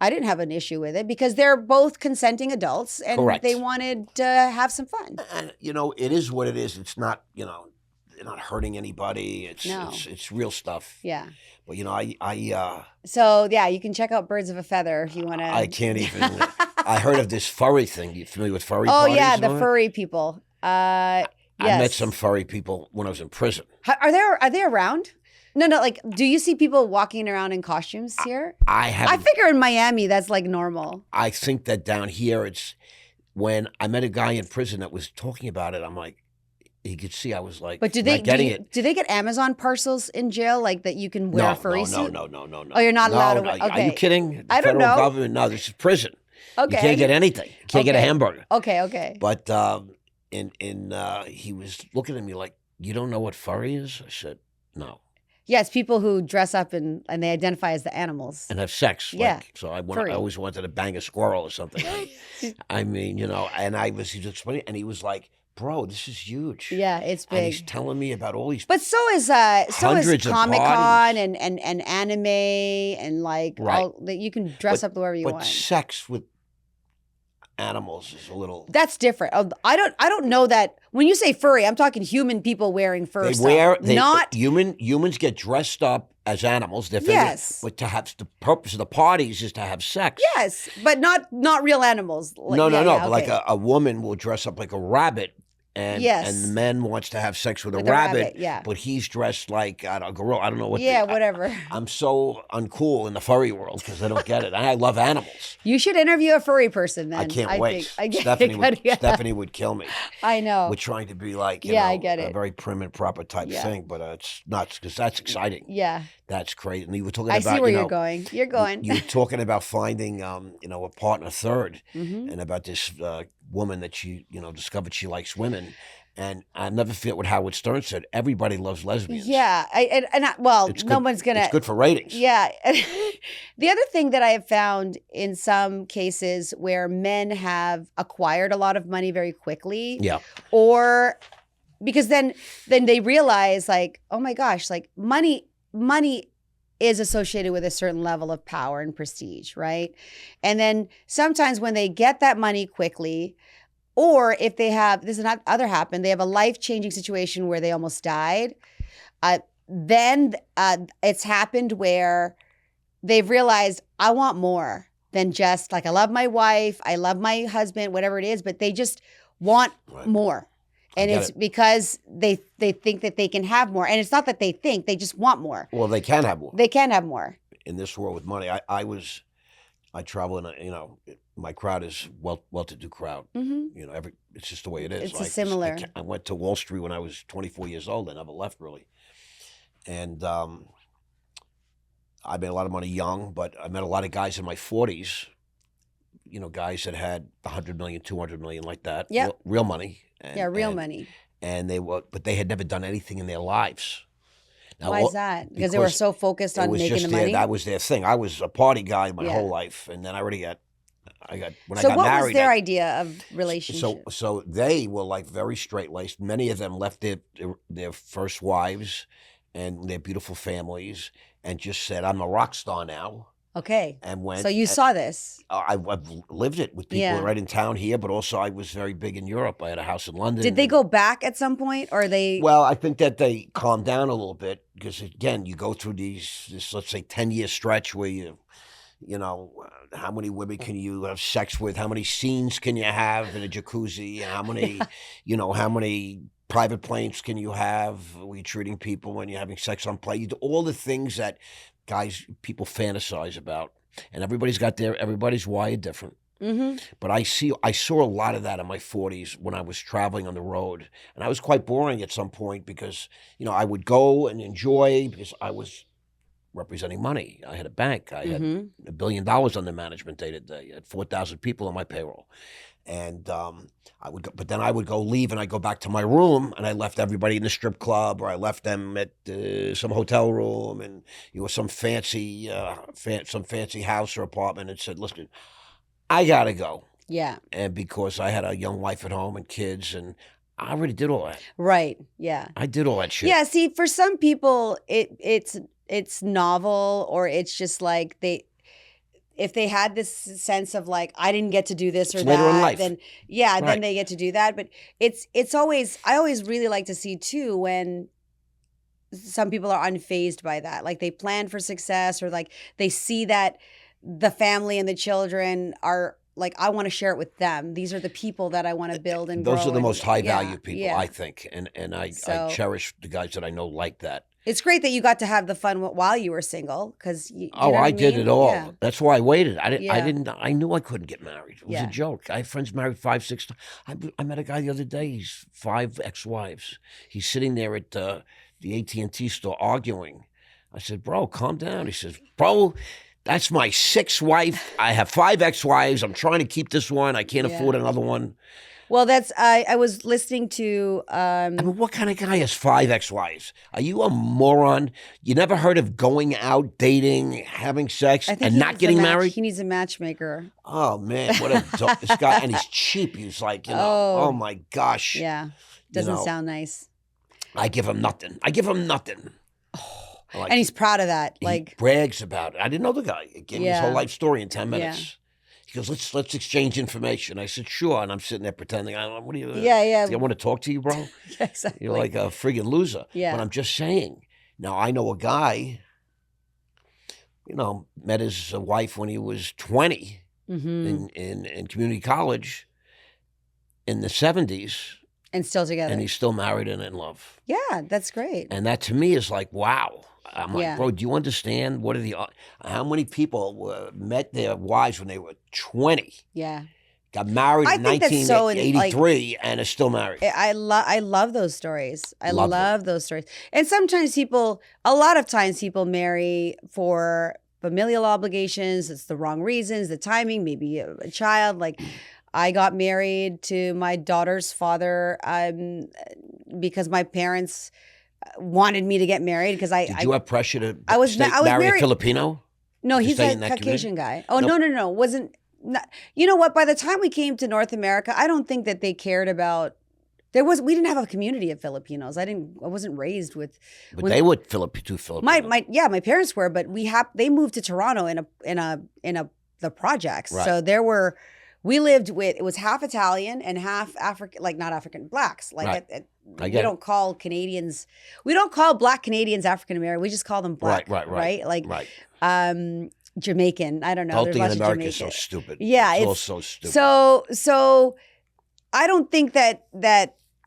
B: I didn't have an issue with it because they're both consenting adults and they wanted to have some fun.
A: And, it is what it is. It's not, they're not hurting anybody. It's real stuff.
B: Yeah.
A: But I
B: So yeah, you can check out Birds of a Feather if you want to.
A: I can't even. I heard of this furry thing. You familiar with furry?
B: Oh yeah, the furry people. Yes.
A: I met some furry people when I was in prison.
B: Are they around? No. Like, do you see people walking around in costumes here? I figure in Miami that's like normal.
A: I think that down here it's when I met a guy in prison that was talking about it. I'm like. He could see I was like,
B: but do they get Amazon parcels in jail like that you can wear a furry suit?
A: No.
B: Oh, you're not allowed to. Okay.
A: Are you kidding?
B: I don't know.
A: Federal government? No, this is prison.
B: Okay.
A: You can't get anything. You can't get a hamburger.
B: Okay.
A: But he was looking at me like, you don't know what furry is? I said, no.
B: Yes, people who dress up and they identify as the animals
A: and have sex.
B: Yeah.
A: So I always wanted to bang a squirrel or something. I mean, and he was explaining, and he was like. Bro, this is huge.
B: Yeah, it's big.
A: And he's telling me about all these.
B: But so is Comic-Con and anime and like you can dress up wherever you want.
A: But sex with animals is a little.
B: That's different. I don't know that when you say furry, I'm talking human people wearing fur.
A: Humans get dressed up as animals.
B: Yes,
A: but the purpose of the parties is to have sex.
B: Yes, but not real animals.
A: No. But like a woman will dress up like a rabbit. And the man wants to have sex with a rabbit, but he's dressed like a gorilla. I don't know what.
B: Yeah, whatever.
A: I'm so uncool in the furry world because I don't get it. I love animals.
B: You should interview a furry person then.
A: I can't wait. Stephanie would kill me.
B: I know.
A: We're trying to be like,
B: I get it.
A: A very prim and proper type thing, but it's nuts because that's exciting.
B: Yeah.
A: That's great. And you were talking about,
B: I see where you're going. You're going.
A: You were talking about finding, a partner third, and about this woman that she, discovered she likes women. And I never forget what Howard Stern said. Everybody loves lesbians.
B: Yeah. No one's going to.
A: It's good for ratings.
B: Yeah. The other thing that I have found in some cases where men have acquired a lot of money very quickly.
A: Yeah.
B: Or because then they realize like, oh my gosh, like money is associated with a certain level of power and prestige, right? And then sometimes when they get that money quickly, or if they have, this is not other happened, they have a life-changing situation where they almost died, then it's happened where they've realized, I want more than just like, I love my wife, I love my husband, whatever it is, but they just want more. And it's because they think that they can have more. And it's not that they think, they just want more.
A: Well, they can have more.
B: They can have more.
A: In this world with money, I travel in my crowd is well-to-do crowd.
B: Mm-hmm.
A: It's just the way it is.
B: It's similar.
A: I went to Wall Street when I was 24 years old. I never left really. And I made a lot of money young, but I met a lot of guys in my 40s, guys that had 100 million, 200 million like that.
B: Yeah.
A: Real money.
B: Real money.
A: And but they had never done anything in their lives. Now,
B: why is that? Because they were so focused on making the money?
A: That was their thing. I was a party guy my whole life, and then I got married.
B: So what was their idea of relationship?
A: So they were like very straight-laced. Many of them left their first wives and their beautiful families and just said, I'm a rock star now.
B: Okay.
A: And went.
B: So you saw this.
A: I've lived it with people right in town here, but also I was very big in Europe. I had a house in London.
B: Did they go back at some point, or they?
A: Well, I think that they calmed down a little bit because, again, you go through this, let's say, 10-year stretch where how many women can you have sex with? How many scenes can you have in a jacuzzi? How many, how many private planes can you have? Were you treating people when you're having sex on plane? You do all the things that people fantasize about, and everybody's wired different.
B: Mm-hmm.
A: But I saw a lot of that in my 40s when I was traveling on the road, and I was quite boring at some point because I would go and enjoy because I was representing money. I had a bank. I had $1 billion under management day to day. I had 4,000 people on my payroll. And I would go leave and I go back to my room and I left everybody in the strip club or I left them at some hotel room and some fancy house or apartment and said, listen, I gotta go.
B: Yeah.
A: And because I had a young wife at home and kids and I already did all that.
B: Right. Yeah.
A: I did all that shit.
B: Yeah. See, for some people, it's novel or it's just like if they had this sense of like, I didn't get to do this or that,
A: later in life.
B: then then they get to do that. But it's always, I always really like to see too when some people are unfazed by that. Like they plan for success or like they see that the family and the children are like, I want to share it with them. These are the people that I want to build and grow.
A: Those are the most high value people,
B: yeah.
A: I think. And I cherish the guys that I know like that.
B: It's great that you got to have the fun while you were single, because
A: I did it all.
B: Yeah.
A: That's why I waited. I knew I couldn't get married. It was a joke. I have friends married 5, 6 times. I met a guy the other day. He's 5 ex-wives. He's sitting there at the AT&T store arguing. I said, "Bro, calm down." He says, "Bro, that's my 6th wife. I have 5 ex-wives. I'm trying to keep this one. I can't afford another one."
B: Well, that's I was listening to.
A: I mean, what kind of guy has 5 ex-wives? Are you a moron? You never heard of going out, dating, having sex, and not getting married?
B: He needs a matchmaker.
A: Oh man, what a this guy! And he's cheap. He's like, oh my gosh.
B: Yeah, doesn't sound nice.
A: I give him nothing.
B: And he's proud of that. Like
A: he brags about it. I didn't know the guy. He gave me his whole life story in 10 minutes.
B: Yeah.
A: He goes, let's exchange information. I said, sure. And I'm sitting there pretending, what do you?
B: Yeah.
A: I want to talk to you, bro.
B: Yeah, exactly.
A: You're like a friggin' loser.
B: Yeah.
A: But I'm just saying. Now I know a guy. Met his wife when he was 20 in community college in the 70s.
B: And still together.
A: And he's still married and in love.
B: Yeah, that's great.
A: And that to me is like, wow. I'm like, bro, do you understand how many people met their wives when they were 20?
B: Yeah.
A: Got married in 1983 and are still married.
B: I love those stories. I love those stories. And sometimes a lot of times people marry for familial obligations. It's the wrong reasons, the timing, maybe a child. Like, I got married to my daughter's father because my parents wanted me to get married because
A: Did you have pressure to
B: I was
A: marry
B: married.
A: a Filipino?
B: No,
A: to
B: he's
A: stay
B: a
A: in that
B: Caucasian
A: community?
B: guy. Oh,
A: Nope.
B: no. Wasn't. Not, you know what? By the time we came to North America, I don't think that they cared about. We didn't have a community of Filipinos. I wasn't raised with.
A: But they were two Filipinos.
B: My parents were, but they moved to Toronto in the projects.
A: Right.
B: So we lived with, it was half Italian and half African, like not African, blacks. Like
A: Right.
B: we don't call Canadians, we don't call Black Canadians African American. We just call them Black. Right. Like Jamaican. I don't know.
A: Adulting
B: There's
A: in
B: lots of
A: America is so
B: Jamaican.
A: stupid.
B: Yeah,
A: it's all so stupid.
B: So I don't think that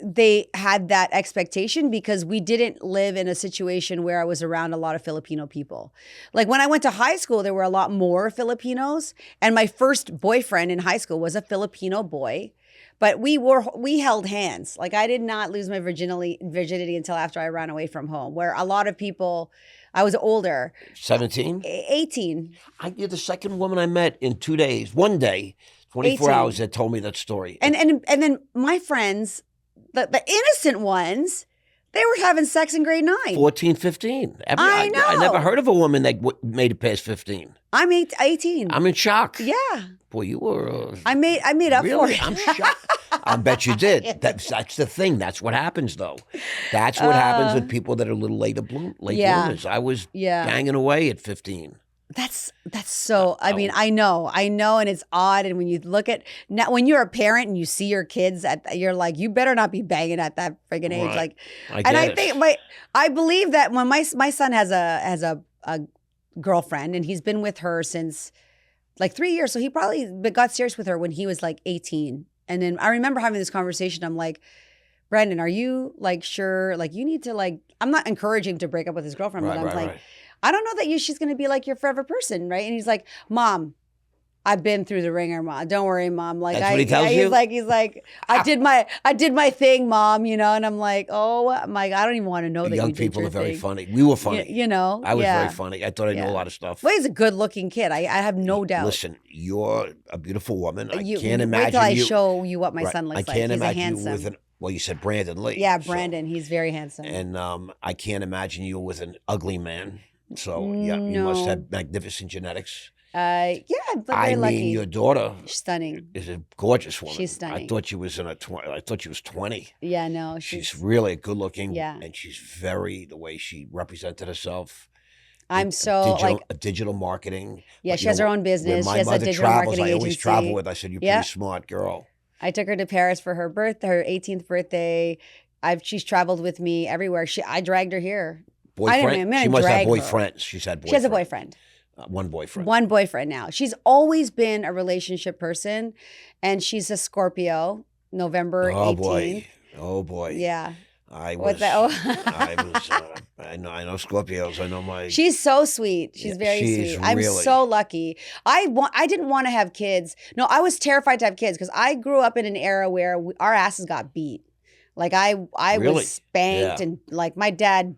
B: they had that expectation because we didn't live in a situation where I was around a lot of Filipino people. Like when I went to high school, there were a lot more Filipinos, and my first boyfriend in high school was a Filipino boy. But we held hands. Like I did not lose my virginity until after I ran away from home, where a lot of people, I was older.
A: 17?
B: 18.
A: You're the second woman I met in 2 days, one day, 24
B: 18.
A: hours that told me that story.
B: And then my friends, the innocent ones, they were having sex in grade 9.
A: 14, 15.
B: I know.
A: I never heard of a woman that made it past 15.
B: I'm 18.
A: I'm in shock.
B: Yeah.
A: Boy, you were...
B: I made up
A: really?
B: for it.
A: I'm shocked. I bet you did. That's the thing. That's what happens, though. That's what happens with people that are a little late bloomers. I was banging away at 15.
B: That's so, I mean, I know, and it's odd. And when you look at, now, when you're a parent and you see your kids, you're like, you better not be banging at that friggin' age.
A: Right.
B: Like, I believe that when my son has a girlfriend and he's been with her since like 3 years. So he probably got serious with her when he was like 18. And then I remember having this conversation. I'm like, Brandon, are you like sure? Like you need to like, I'm not encouraging him to break up with his girlfriend, but I'm like, I don't know that she's going to be like your forever person, right? And he's like, Mom, I've been through the ringer, Mom. Don't worry, Mom. Like
A: That's what he tells you?
B: He's like, I did my thing, Mom. You know, and I'm like, oh my, I don't even want to know that
A: young
B: you did
A: people
B: your
A: are very
B: thing.
A: funny. We were funny.
B: You know,
A: I was very funny. I thought I knew a lot of stuff.
B: Well, he's a good-looking kid. I have no doubt.
A: Listen, you're a beautiful woman. I
B: You
A: can't imagine
B: wait till I
A: you.
B: show you what my son looks
A: I can't
B: like. He's
A: imagine
B: a
A: you with well, you said Brandon Lee.
B: Yeah, Brandon. He's very handsome.
A: And I can't imagine you with an ugly man. So yeah, you must have magnificent genetics.
B: Yeah, I'm very
A: I
B: lucky.
A: mean, your daughter
B: She's stunning.
A: is a gorgeous woman.
B: She's stunning.
A: I thought she was I thought she was 20.
B: Yeah, no,
A: She's really good looking.
B: Yeah.
A: And she's the way she represented herself.
B: I'm so
A: digital marketing.
B: Yeah,
A: But,
B: she has her own business.
A: When my
B: She has a
A: mother
B: digital
A: travels,
B: marketing
A: I always
B: agency.
A: travel with. I said, "You're a pretty smart girl."
B: I took her to Paris for her 18th birthday. She's traveled with me everywhere. I dragged her here.
A: Boyfriend? She must have boyfriends. She's had boyfriends.
B: She has a boyfriend.
A: One boyfriend.
B: One boyfriend now. She's always been a relationship person, and she's a Scorpio. November 18th.
A: Oh boy.
B: Yeah.
A: I know Scorpios. I know my.
B: She's so sweet. She's very sweet. I'm so lucky. I didn't want to have kids. No, I was terrified to have kids because I grew up in an era where our asses got beat. Like I was spanked and like my dad,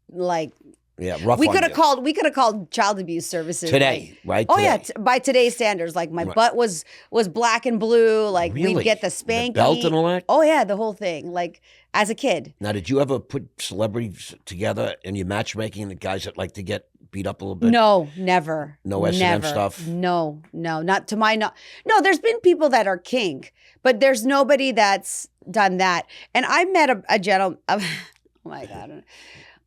B: like.
A: Yeah, rough.
B: We could have called child abuse services
A: today, right?
B: Oh
A: today.
B: yeah, by today's standards, like my butt was black and blue. Like we'd get the spanking,
A: the belt and all that.
B: Oh yeah, the whole thing. Like as a kid.
A: Now, did you ever put celebrities together in your matchmaking? The guys that like to get beat up a little bit.
B: No, never.
A: No S&M stuff.
B: No, not to my no. There's been people that are kink, but there's nobody that's done that. And I met a gentleman. Oh my God.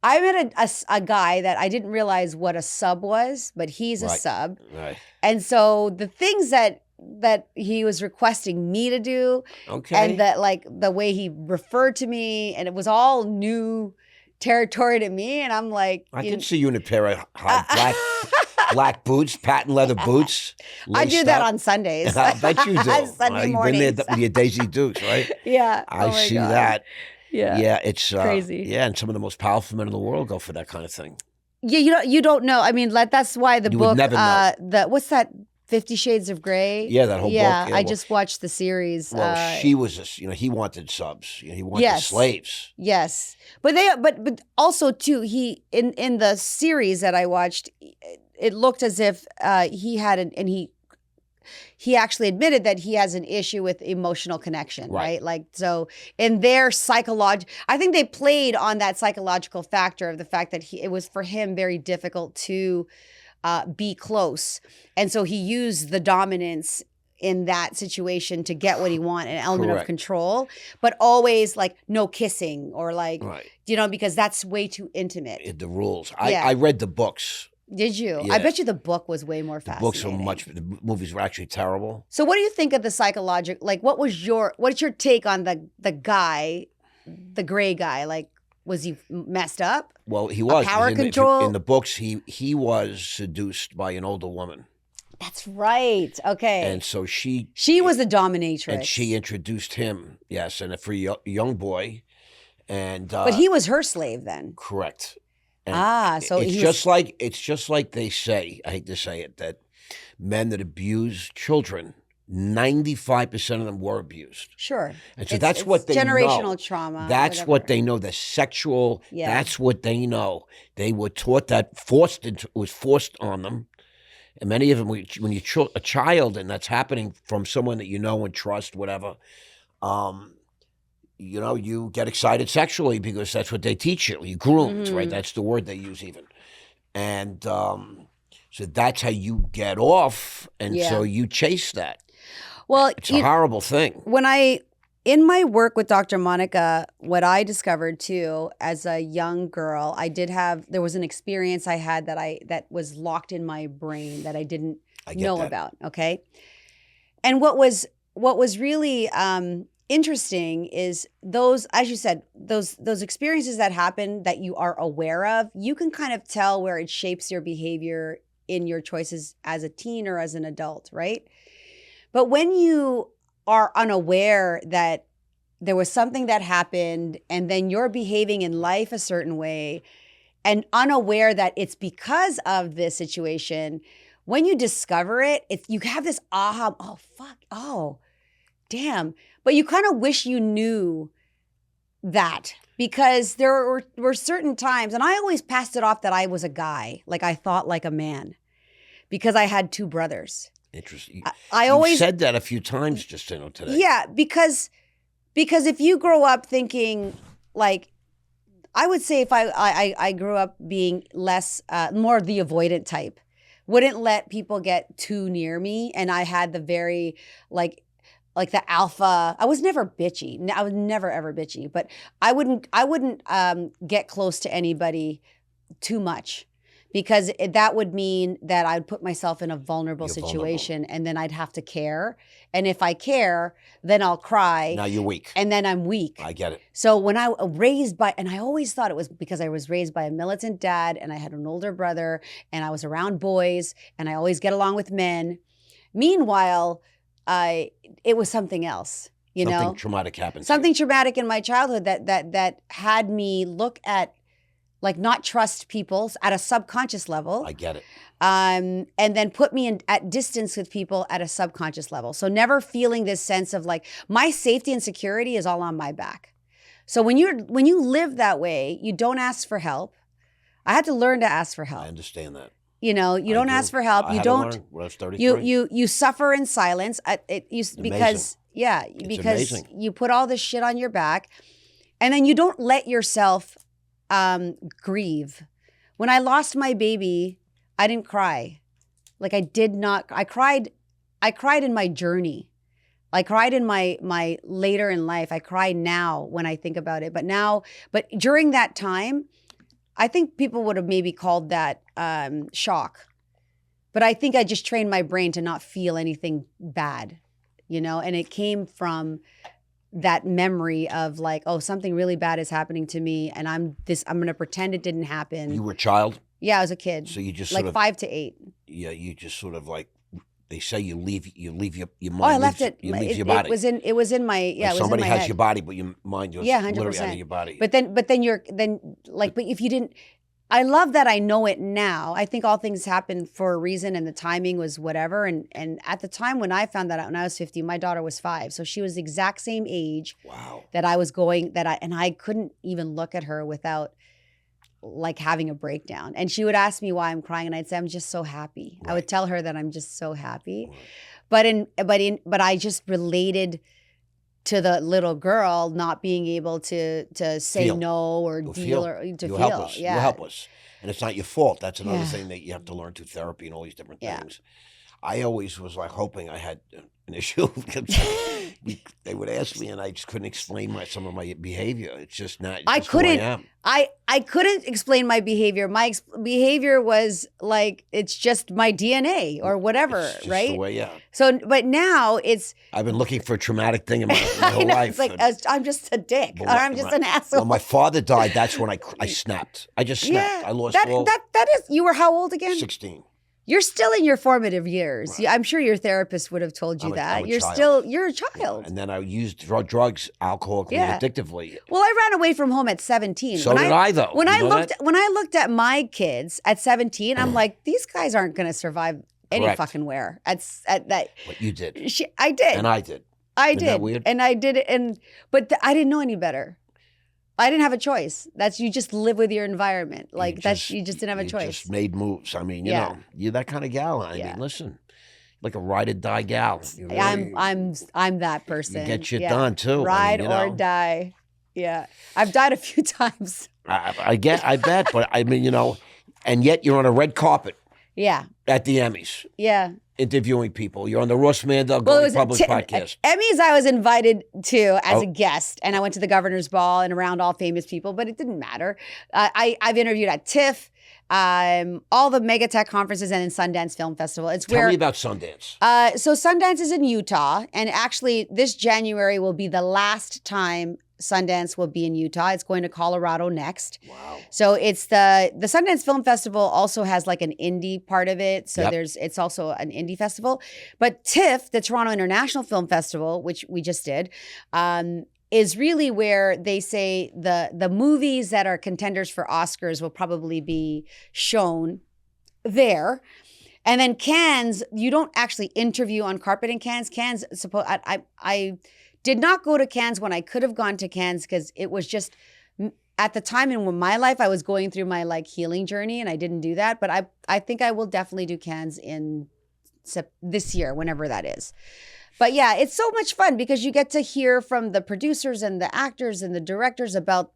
B: I met a guy that I didn't realize what a sub was, but he's a sub.
A: Right.
B: And so the things that he was requesting me to do, and that like the way he referred to me, and it was all new territory to me. And I'm like,
A: I can see you in a pair of high black boots, patent leather boots.
B: I do that on Sundays.
A: I bet you do.
B: Sunday
A: You've
B: mornings.
A: been there with your Daisy Dukes, right?
B: Yeah.
A: I see that.
B: Yeah,
A: it's
B: crazy.
A: Yeah, and some of the most powerful men in the world go for that kind of thing.
B: Yeah, you don't know. I mean, that's why the
A: you
B: book.
A: Would never know.
B: What's that? 50 Shades of Grey.
A: Yeah, that whole book. Yeah,
B: I just watched the series.
A: Well, she was, he wanted subs. He wanted slaves.
B: Yes, but also too, he in the series that I watched, it looked as if he had he actually admitted that he has an issue with emotional connection,
A: Right.
B: right? Like, so in their I think they played on that psychological factor of the fact that it was for him very difficult to be close. And so he used the dominance in that situation to get what he wanted, an element of
A: Correct.
B: control, but always like no kissing or like,
A: Right.
B: because that's way too intimate.
A: The rules.
B: Yeah.
A: I read the books.
B: Did you?
A: Yeah.
B: I bet you the book was way more
A: The
B: fascinating.
A: books were the movies were actually terrible.
B: So what do you think of the psychological, like what's your take on the guy, the gray guy? Like, was he messed up?
A: Well, he was.
B: Power
A: In the-
B: control?
A: in the books, he was seduced by an older woman.
B: That's right. Okay.
A: And so she
B: was the dominatrix.
A: And she introduced him, yes, and for a young boy. And
B: but he was her slave then.
A: correct. And
B: so
A: it's just like they say, I hate to say it, that men that abuse children, 95% of them were abused.
B: Sure.
A: And so that's what they
B: generational
A: know.
B: trauma.
A: That's
B: whatever.
A: what they know. The sexual.
B: Yeah.
A: That's what they know. They were taught that was forced on them. And many of them, when you're a child, and that's happening from someone that you know and trust, whatever, you get excited sexually because that's what they teach you. You're groomed, right? That's the word they use even. And so that's how you get off. And so you chase that.
B: Well,
A: It's a horrible thing.
B: In my work with Dr. Monica, what I discovered too, as a young girl, there was an experience I had that was locked in my brain that I didn't know about. Okay. And what was really interesting is those, as you said, those experiences that happen that you are aware of, you can kind of tell where it shapes your behavior in your choices as a teen or as an adult, right? But when you are unaware that there was something that happened and then you're behaving in life a certain way and unaware that it's because of this situation, when you discover it, you have this aha, oh, fuck, oh, damn. But you kind of wish you knew that because there were certain times, and I always passed it off that I was a guy, like I thought like a man because I had two brothers.
A: Interesting.
B: I always
A: said that a few times just today.
B: Yeah, because if you grow up thinking like, I would say if I grew up being more the avoidant type, wouldn't let people get too near me, and I had the very like the alpha. I was never bitchy. I was never ever bitchy, but I wouldn't get close to anybody too much. Because that would mean that I'd put myself in a vulnerable situation and then I'd have to care. And if I care, then I'll cry.
A: Now you're weak.
B: And then I'm weak.
A: I get it.
B: So when I always thought it was because I was raised by a militant dad and I had an older brother and I was around boys and I always get along with men. Meanwhile, it was something else,
A: Something traumatic happened.
B: Something traumatic in my childhood that had me look at, like, not trust people at a subconscious level.
A: I get it.
B: And then put me at distance with people at a subconscious level. So never feeling this sense of like, my safety and security is all on my back. So when you live that way, you don't ask for help. I had to learn to ask for help.
A: I understand that.
B: You don't ask for help. You don't.
A: When I was 33.
B: You suffer in silence. Because
A: amazing.
B: you put all this shit on your back, and then you don't let yourself grieve. When I lost my baby, I didn't cry. Like, I did not. I cried in my journey. I cried in my later in life. I cry now when I think about it. But during that time, I think people would have maybe called that shock. But I think I just trained my brain to not feel anything bad, and it came from that memory of like, oh, something really bad is happening to me, and I'm going to pretend it didn't happen.
A: You were a child?
B: Yeah, I was a kid.
A: So you just
B: like 5 to 8.
A: Yeah, you just sort of like, they say you leave your mind.
B: Oh, I left it.
A: You leave your body.
B: It was in my
A: Like
B: it
A: somebody
B: was in my
A: has
B: head.
A: your body, but your mind goes literally out of your body.
B: But if you didn't, I love that I know it now. I think all things happen for a reason, and the timing was whatever. And at the time when I found that out, when I was 50, my daughter was 5, so she was the exact same age.
A: Wow.
B: That I was going and I couldn't even look at her without like having a breakdown. And she would ask me why I'm crying, and I'd say I'm just so happy. Right. I would tell her that I'm just so happy. Right. But I just related to the little girl not being able to say
A: Feel.
B: no or
A: You'll
B: deal
A: feel.
B: or to
A: You're
B: feel.
A: helpless.
B: Yeah.
A: You're helpless. And it's not your fault. That's another
B: Yeah.
A: thing that you have to learn through therapy and all these different
B: Yeah.
A: things. I always was like hoping I had an issue. They would ask me, and I just couldn't explain some of my behavior. It's just not. It's
B: I
A: just who
B: couldn't.
A: I am.
B: I couldn't explain my behavior. My behavior was like it's just my DNA or whatever,
A: It's just
B: right?
A: the way, yeah.
B: So, but now it's
A: I've been looking for a traumatic thing in my whole life.
B: It's like
A: and-
B: I'm just a dick,
A: But
B: or I'm just an asshole.
A: When my father died, that's when I snapped. I just snapped. I lost all
B: that is. You were how old again?
A: 16.
B: You're still in your formative years.
A: Right.
B: I'm sure your therapist would have told you that.
A: I'm a
B: You're
A: child.
B: you're a child.
A: And then I used drugs, alcohol,
B: Yeah.
A: addictively.
B: Well, I ran away from home at 17.
A: So did I, though.
B: When
A: You
B: I
A: know
B: looked
A: that?
B: when I looked at my kids at 17, I'm like, these guys aren't going to survive any
A: Correct.
B: fucking where. At that,
A: What you did.
B: I did.
A: And I did.
B: I
A: Isn't
B: did.
A: that weird?
B: And I did it. But I didn't know any better. I didn't have a choice. You just live with your environment. Like you just didn't have a
A: You
B: choice.
A: just made moves. I mean, you
B: Yeah.
A: know, you're that kind of gal. I
B: Yeah.
A: mean, listen, like a ride or die gal. You really-
B: I'm that person.
A: You get shit
B: Yeah.
A: done too.
B: Ride
A: I mean, you
B: or
A: know.
B: die. Yeah. I've died a few times.
A: I bet, but I mean, you know, and yet you're on a red carpet
B: Yeah.
A: at the Emmys
B: Yeah.
A: interviewing people. You're on the Ross Mandell
B: Well, it
A: Going
B: was
A: Public podcast.
B: Emmys I was invited to as
A: Oh.
B: a guest, and I went to the governor's ball and around all famous people, but it didn't matter. I've interviewed at TIFF, all the mega tech conferences, and in Sundance Film Festival. It's
A: Tell
B: where
A: me about Sundance.
B: so Sundance is in Utah, and actually this January will be the last time Sundance will be in Utah. It's going to Colorado next.
A: Wow.
B: So it's the Sundance Film Festival also has like an indie part of it. So
A: Yep.
B: it's also an indie festival. But TIFF, the Toronto International Film Festival, which we just did, is really where they say the movies that are contenders for Oscars will probably be shown there. And then Cannes, you don't actually interview on carpet in Cannes. Cannes, I did not go to Cannes when I could have gone to Cannes because it was just at the time in my life I was going through my like healing journey and I didn't do that. But I think I will definitely do Cannes in this year, whenever that is. But yeah, it's so much fun because you get to hear from the producers and the actors and the directors about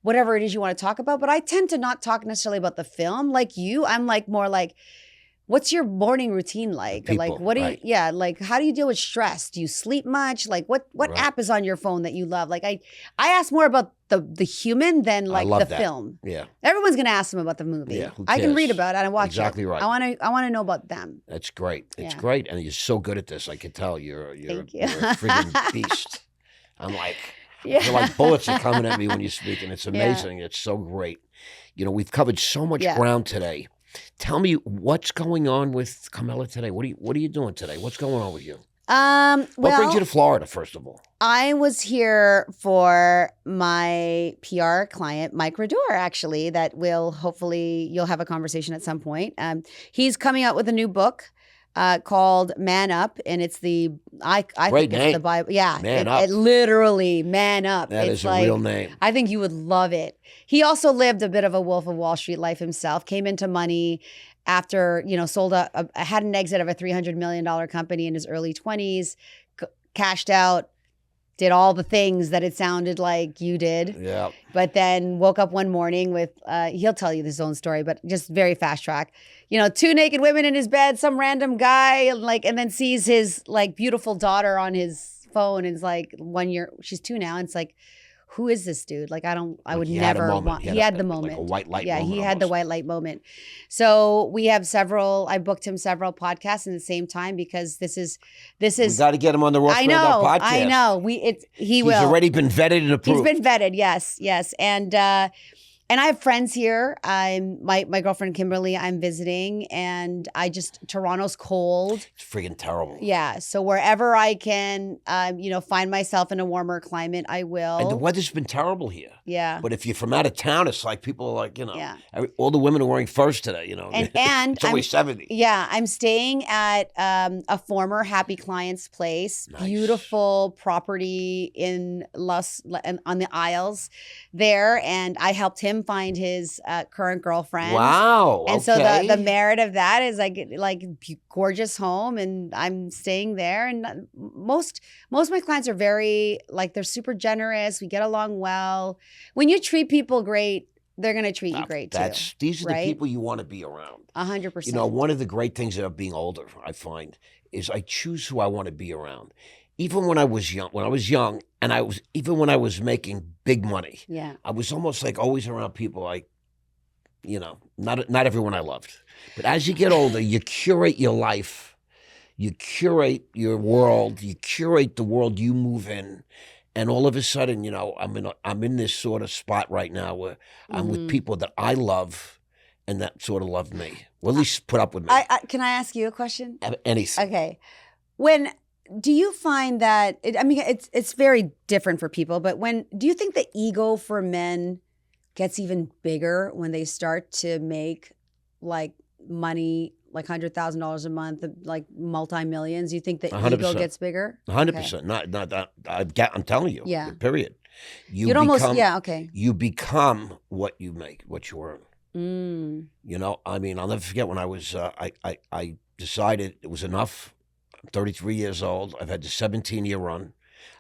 B: whatever it is you want to talk about. But I tend to not talk necessarily about the film like you. I'm like more like, what's your morning routine like?
A: People,
B: like, what do
A: right.
B: you, yeah, like, how do you deal with stress? Do you sleep much? Like, what
A: Right.
B: app is on your phone that you love? Like, I ask more about the human than like
A: love
B: the
A: that.
B: film.
A: Yeah,
B: everyone's gonna ask them about the movie.
A: Yeah, who
B: I can read
A: cares?
B: about it and watch
A: Exactly
B: it.
A: right.
B: I want to know about them.
A: that's great. It's
B: Yeah.
A: great, and you're so good at this. I can tell you're
B: Thank you.
A: you're a freaking beast. I'm like,
B: Yeah.
A: I feel like bullets are coming at me when you speak, and it's amazing. It's so great. You know, we've covered so much
B: Yeah.
A: ground today. Tell me what's going on with Carmelia today. What are you doing today? What's going on with you? What
B: Well,
A: brings you to Florida, first of all?
B: I was here for my PR client, Mike Rador, actually, that will hopefully you'll have a conversation at some point. He's coming out with a new book called Man Up, and it's I
A: Great
B: think it's
A: name.
B: the Bible. Yeah,
A: Man
B: it,
A: Up.
B: it literally Man Up.
A: That
B: it's
A: is a real name.
B: I think you would love it. He also lived a bit of a Wolf of Wall Street life himself. Came into money after sold had an exit of a $300 million company in his early 20s, cashed out. Did all the things that it sounded like you did.
A: Yeah.
B: But then woke up one morning with, he'll tell you his own story, but just very fast track. 2 naked women in his bed, some random guy, and then sees his like beautiful daughter on his phone and is like 1 year, she's 2 now. And it's like, who is this dude? Like, I would
A: he had a
B: never
A: moment.
B: want, he had the moment.
A: Like a white light
B: Yeah,
A: moment
B: he had the
A: almost.
B: white light moment. So we have I booked him several podcasts in the same time because this is.
A: We got to get him on the Ross Mandell podcast.
B: I know. He will.
A: He's already been vetted and approved.
B: He's been vetted, yes. And I have friends here. My girlfriend Kimberly, I'm visiting, and Toronto's cold.
A: It's freaking terrible.
B: Yeah, so wherever I can, find myself in a warmer climate, I will.
A: And the weather's been terrible here.
B: Yeah.
A: But if you're from out of town, it's like people are like,
B: Yeah.
A: all the women are wearing furs today,
B: And
A: it's only 70.
B: Yeah, I'm staying at a former Happy Client's place.
A: Nice.
B: Beautiful property on the Isles there, and I helped him him find his current girlfriend.
A: Wow.
B: And
A: okay.
B: so the merit of that is like gorgeous home, and I'm staying there. And most of my clients are very like, they're super generous. We get along well. When you treat people great, they're gonna treat you great too.
A: These are
B: right?
A: the people you want to be around.
B: 100%.
A: You know, one of the great things of being older, I find, is I choose who I want to be around. Even when I was young, and even when I was making big money,
B: Yeah.
A: I was almost like always around people like, you know, not everyone I loved. But as you get older, you curate your life, you curate your world, you curate the world you move in, and all of a sudden, you know, I'm in this sort of spot right now where I'm with people that I love, and that sort of love me, or at least put up with me.
B: Can I ask you a question?
A: Anything.
B: Okay. Do you find that it's very different for people, but do you think the ego for men gets even bigger when they start to make like money, like $100,000 a month, like multi-millions? You think the
A: 100%.
B: ego gets bigger?
A: 100%. Not that. I'm telling you.
B: Yeah.
A: Period.
B: You'd almost. Yeah. Okay.
A: You become what you make, what you earn.
B: Mm.
A: You know, I mean, I'll never forget when I was. I decided it was enough. I'm 33 years old. I've had the 17-year run.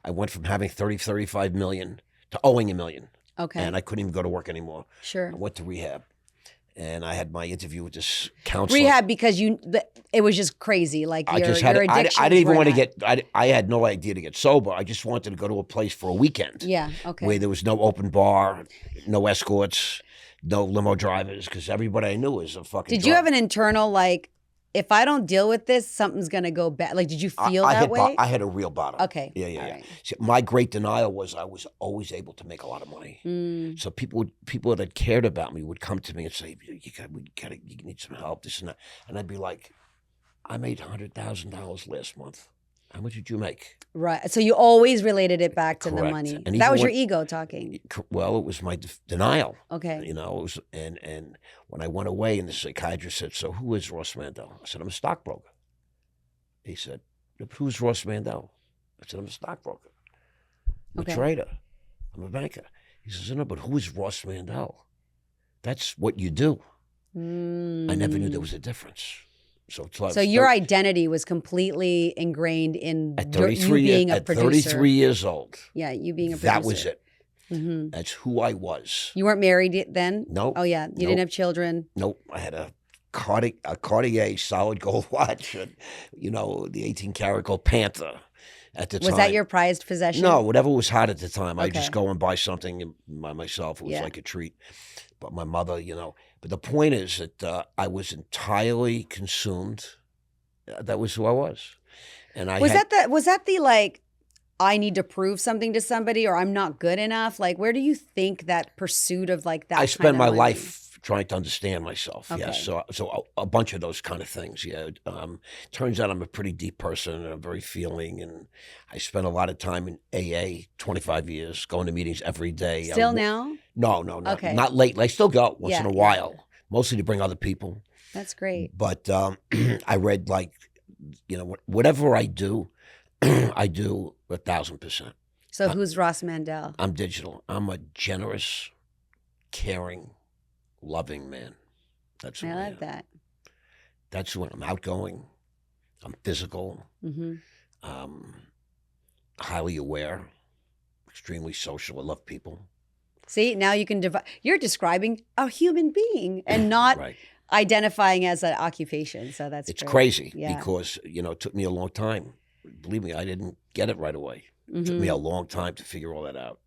A: I went from having 35 million to owing $1 million.
B: Okay.
A: And I couldn't even go to work anymore.
B: Sure.
A: I went to rehab. And I had my interview with this counselor.
B: Rehab because it was just crazy. Like your addictions.
A: I didn't even want to get. I had no idea to get sober. I just wanted to go to a place for a weekend.
B: Yeah. Okay.
A: Where there was no open bar, no escorts, no limo drivers, because everybody I knew was a fucking.
B: Did you have an internal like, if I don't deal with this, something's gonna go bad? Like, did you feel that way?
A: I had a real bottom.
B: Okay.
A: Yeah.
B: Right.
A: See, my great denial was I was always able to make a lot of money.
B: Mm.
A: So people that cared about me would come to me and say, you need some help, this and that. And I'd be like, I made $100,000 last month. How much did you make?
B: Right. So you always related it back to the
A: Correct.
B: money.
A: And
B: That was
A: even
B: your ego talking.
A: Well, it was my denial.
B: Okay.
A: You know, it was, and when I went away and the psychiatrist said, so who is Ross Mandell? I said, I'm a stockbroker. He said, who's Ross Mandell? I said, I'm a stockbroker. I'm a trader. I'm a banker. He says, no, but who is Ross Mandell? That's what you do. I never knew there was a difference. So
B: your identity was completely ingrained in you being a producer.
A: At 33 years old.
B: Yeah, you being a producer.
A: That was it.
B: Mm-hmm.
A: That's who I was.
B: You weren't married then?
A: Nope.
B: Oh, yeah. You didn't have children?
A: Nope. I had a Cartier solid gold watch, and, you know, the 18-karat gold Panther at the time.
B: Was that your prized possession?
A: No, whatever was hot at the time.
B: Okay.
A: I'd just go and buy something by myself. It was like a treat. But my mother, you know. But the point is that I was entirely consumed. That was who I was. And was
B: that the like, I need to prove something to somebody, or I'm not good enough? Like, where do you think that pursuit of like that?
A: I spent my life trying to understand myself.
B: Okay.
A: Yes. So a bunch of those kind of things. Yeah. Turns out I'm a pretty deep person, and I'm very feeling, and I spent a lot of time in AA, 25 years, going to meetings every day.
B: Still now?
A: No,
B: okay.
A: Not lately. I still go once in a while, mostly to bring other people.
B: That's great.
A: But I read, like, you know, whatever I do, I do 1,000%.
B: So who's Ross Mandell?
A: I'm digital. I'm a generous, caring, loving man. That's who I love that. That's when I'm outgoing. I'm physical. Mm-hmm. Highly aware. Extremely social. I love people.
B: See, now you can you're describing a human being and not identifying as an occupation. So it's
A: crazy because, you know, it took me a long time. Believe me, I didn't get it right away. It took me a long time to figure all that out.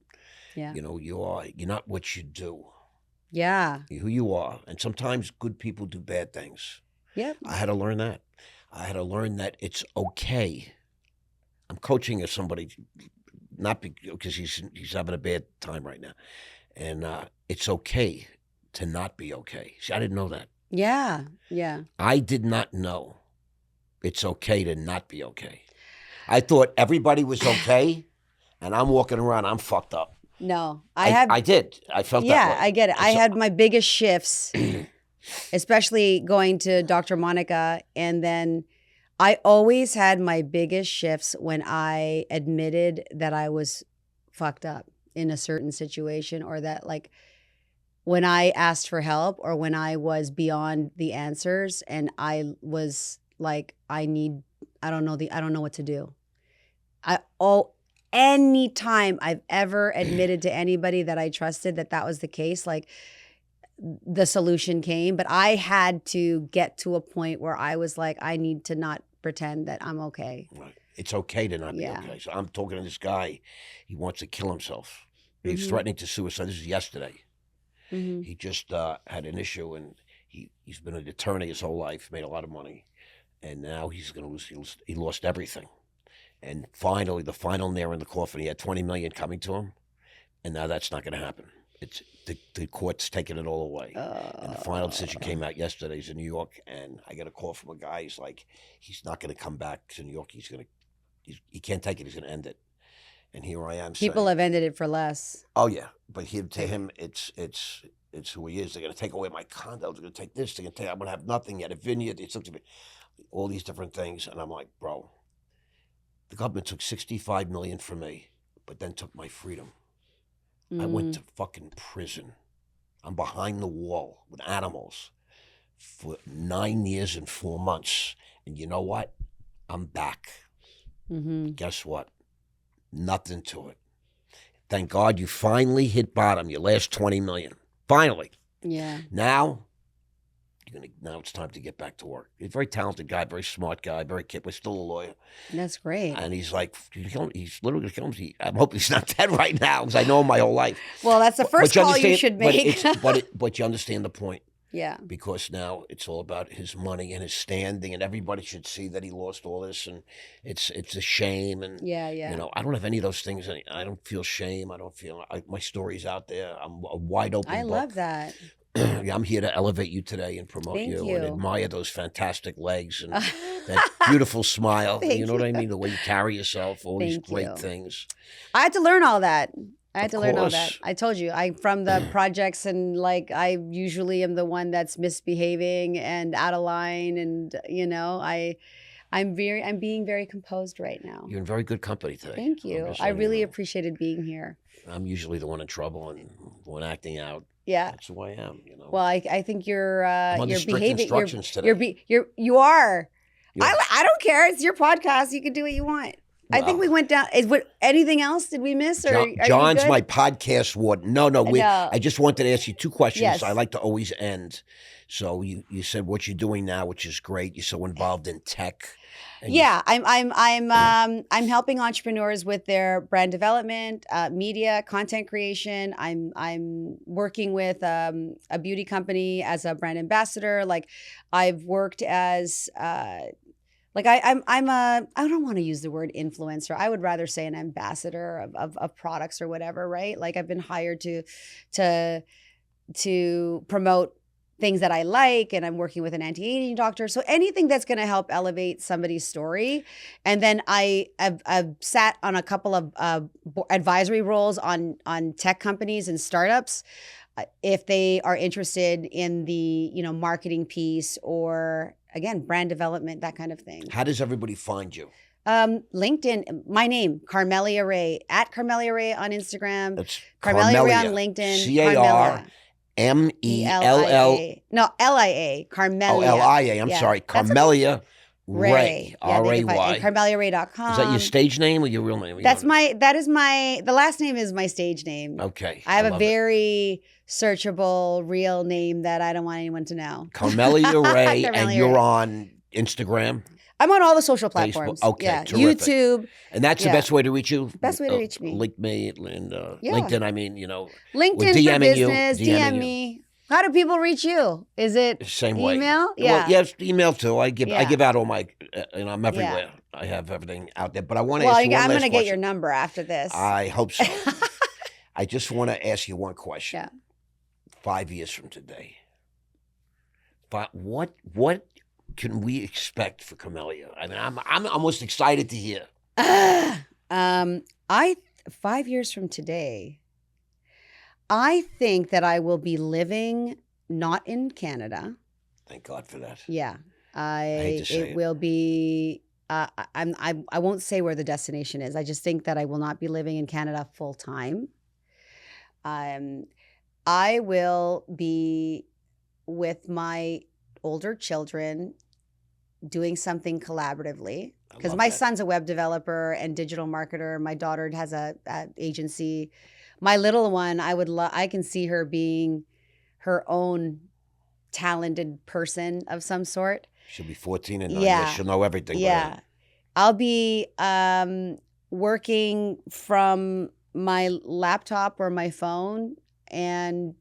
A: Yeah. You know, you're not what you do.
B: Yeah.
A: You're who you are. And sometimes good people do bad things.
B: Yeah.
A: I had to learn that. I had to learn that it's okay. I'm coaching somebody, not because he's having a bad time right now. And it's okay to not be okay. See, I didn't know that.
B: Yeah. Yeah.
A: I did not know it's okay to not be okay. I thought everybody was okay, and I'm walking around, I'm fucked up.
B: No,
A: I did. I felt that way.
B: Yeah, I get it. I had my biggest shifts, especially going to Dr. Monica. And then I always had my biggest shifts when I admitted that I was fucked up in a certain situation, or that like when I asked for help or when I was beyond the answers and I was like, I don't know what to do. Any time I've ever admitted to anybody that I trusted that was the case, like the solution came, but I had to get to a point where I was like, I need to not pretend that I'm okay.
A: Right. It's okay to not be okay. So I'm talking to this guy. He wants to kill himself. He's threatening to suicide. This is yesterday. He just had an issue, and he's been an attorney his whole life, made a lot of money, and now he's going to lose. He lost everything, and finally, the final nail in the coffin. He had $20 million coming to him, and now that's not going to happen. It's the court's taking it all away, and the final decision came out yesterday. He's in New York, and I get a call from a guy. He's like, he's not going to come back to New York. He can't take it. He's going to end it. And here I am.
B: People have ended it for less.
A: Oh yeah, but to him, it's who he is. They're going to take away my condo. They're going to take this. They're going to take. I'm going to have nothing yet. A vineyard. It's all these different things. And I'm like, bro, the government took $65 million from me, but then took my freedom. I went to fucking prison. I'm behind the wall with animals for 9 years and 4 months. And you know what? I'm back. Guess what? Nothing to it. Thank God you finally hit bottom. Your last $20 million. Finally.
B: Yeah.
A: Now it's time to get back to work. He's a very talented guy, very smart guy, very kid, but still a lawyer.
B: That's great.
A: And he's like, he's literally going to kill him. I'm hoping he's not dead right now because I know him my whole life.
B: Well, that's the first call you should make.
A: But you understand the point.
B: Yeah.
A: Because now it's all about his money and his standing, and everybody should see that he lost all this, and it's a shame. And
B: yeah.
A: You know, I don't have any of those things. I don't feel shame. I don't feel my story's out there. I'm a wide open book.
B: I love that.
A: Yeah, I'm here to elevate you today and promote
B: Thank
A: you
B: you
A: and admire those fantastic legs and that beautiful smile. You know what I mean? The way you carry yourself, all these great things.
B: I had to learn all that. I told you, from the projects, and like I usually am the one that's misbehaving and out of line, and you know, I'm being very composed right now.
A: You're in very good company today.
B: Thank you. I really apprecited being here. I'm
A: usually the one in trouble and the one acting out.
B: Yeah,
A: that's who I am. You know.
B: Well, I think you're behaving.
A: Instructions today.
B: You are. I don't care. It's your podcast. You can do what you want. Well, I think we went down. Anything else did we miss? Or
A: John's my podcast warden. No. I just wanted to ask you two questions. Yes. I like to always end. So you said what you're doing now, which is great. You're so involved in tech.
B: Yeah, I'm helping entrepreneurs with their brand development, media, content creation. I'm working with a beauty company as a brand ambassador. Like I've worked as I don't want to use the word influencer. I would rather say an ambassador of products or whatever, right? Like I've been hired to promote things that I like, and I'm working with an anti-aging doctor. So anything that's going to help elevate somebody's story. And then I've sat on a couple of advisory roles on tech companies and startups if they are interested in the marketing piece or again brand development, that kind of thing.
A: How does everybody find you?
B: LinkedIn, my name, Carmelia Ray, at Carmelia Ray on Instagram.
A: That's
B: Carmelia Ray on LinkedIn.
A: CARMELLA.
B: No, LIA. Carmelia.
A: Oh, LIA. I'm sorry. Carmelia Ray. R-A-Y.
B: CarmeliaRay.com.
A: Is that your stage name or your real name?
B: The last name is my stage name.
A: Okay.
B: I have a very searchable real name that I don't want anyone to know.
A: Carmelia Ray. And you're on Instagram?
B: I'm on all the social platforms.
A: Facebook. Okay,
B: terrific. YouTube.
A: And that's the best way to reach you?
B: Best way to reach me.
A: Link me and LinkedIn,
B: LinkedIn for business, DM me. How do people reach you? Is it
A: same
B: email?
A: Way.
B: Yeah.
A: Well, yes, email too. I give out all my, I'm everywhere. Yeah. I have everything out there. But I want to ask you one last question.
B: I'm going to get your number after this.
A: I hope so. I just want to ask you one question.
B: Yeah.
A: 5 years from today, what can we expect for Carmelia? I mean, I'm almost excited to hear.
B: 5 years from today, I think that I will be living not in Canada.
A: Thank God for that.
B: Yeah,
A: I hate to say it
B: will be. I won't say where the destination is. I just think that I will not be living in Canada full time. I will be with my older children doing something collaboratively, because my son's a web developer and digital marketer. My daughter has a agency. My little one, I can see her being her own talented person of some sort.
A: She'll be 14 in 9 years. She'll know everything.
B: Yeah.
A: Right?
B: I'll be working from my laptop or my phone and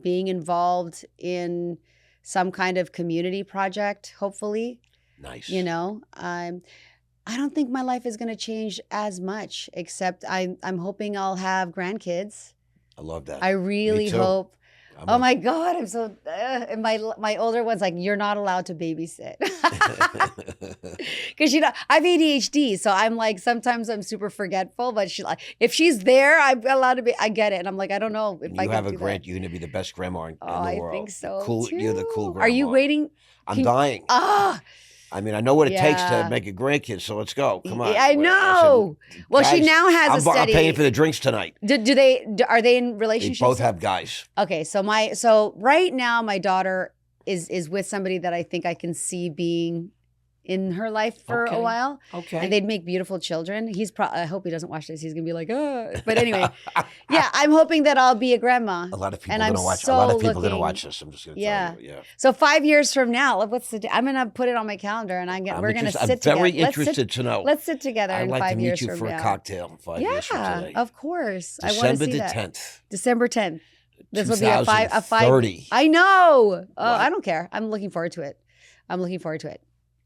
B: being involved in some kind of community project, hopefully.
A: Nice.
B: You know, I don't think my life is going to change as much, except I'm hoping I'll have grandkids.
A: I love that.
B: I really hope. My God, I'm so. And my older one's like, you're not allowed to babysit, because I have ADHD, so I'm like, sometimes I'm super forgetful. But if she's there, I'm allowed to be. I get it, and I'm like, I don't know if I can do that.
A: You're gonna be the best grandma in the world.
B: I think so.
A: Cool,
B: too.
A: You're the cool grandma.
B: Are you waiting?
A: I'm dying. I mean, I know what it takes to make a grandkid, so let's go. Come on.
B: I know. Well, guys, she now has a steady.
A: I'm paying for the drinks tonight.
B: Are they in relationships?
A: They both have guys.
B: Okay, so right now my daughter is with somebody that I think I can see being in her life for a while.
A: Okay.
B: And they'd make beautiful children. I hope he doesn't watch this. He's gonna be like, But anyway, yeah, I'm hoping that I'll be a grandma.
A: A lot of people are gonna watch. A lot of people are gonna watch this. I'm just gonna tell you. Yeah.
B: So 5 years from now, what's the day? I'm gonna put it on my calendar, and we're gonna sit together.
A: I'm very interested to know.
B: Let's sit together in 5 years from now.
A: I'd like to meet you for a cocktail 5 years from today.
B: Yeah, of course. I want to see that.
A: December
B: 10th. This will be a 5. I know. I don't care. I'm looking forward to it.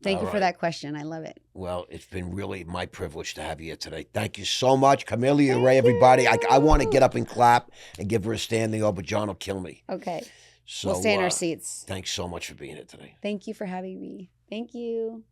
B: Thank you for that question. I love it.
A: Well, it's been really my privilege to have you here today. Thank you so much. Carmelia Ray, everybody. I want to get up and clap and give her a standing O, but John will kill me.
B: Okay.
A: So
B: we'll stay in our seats.
A: Thanks so much for being here today.
B: Thank you for having me. Thank you.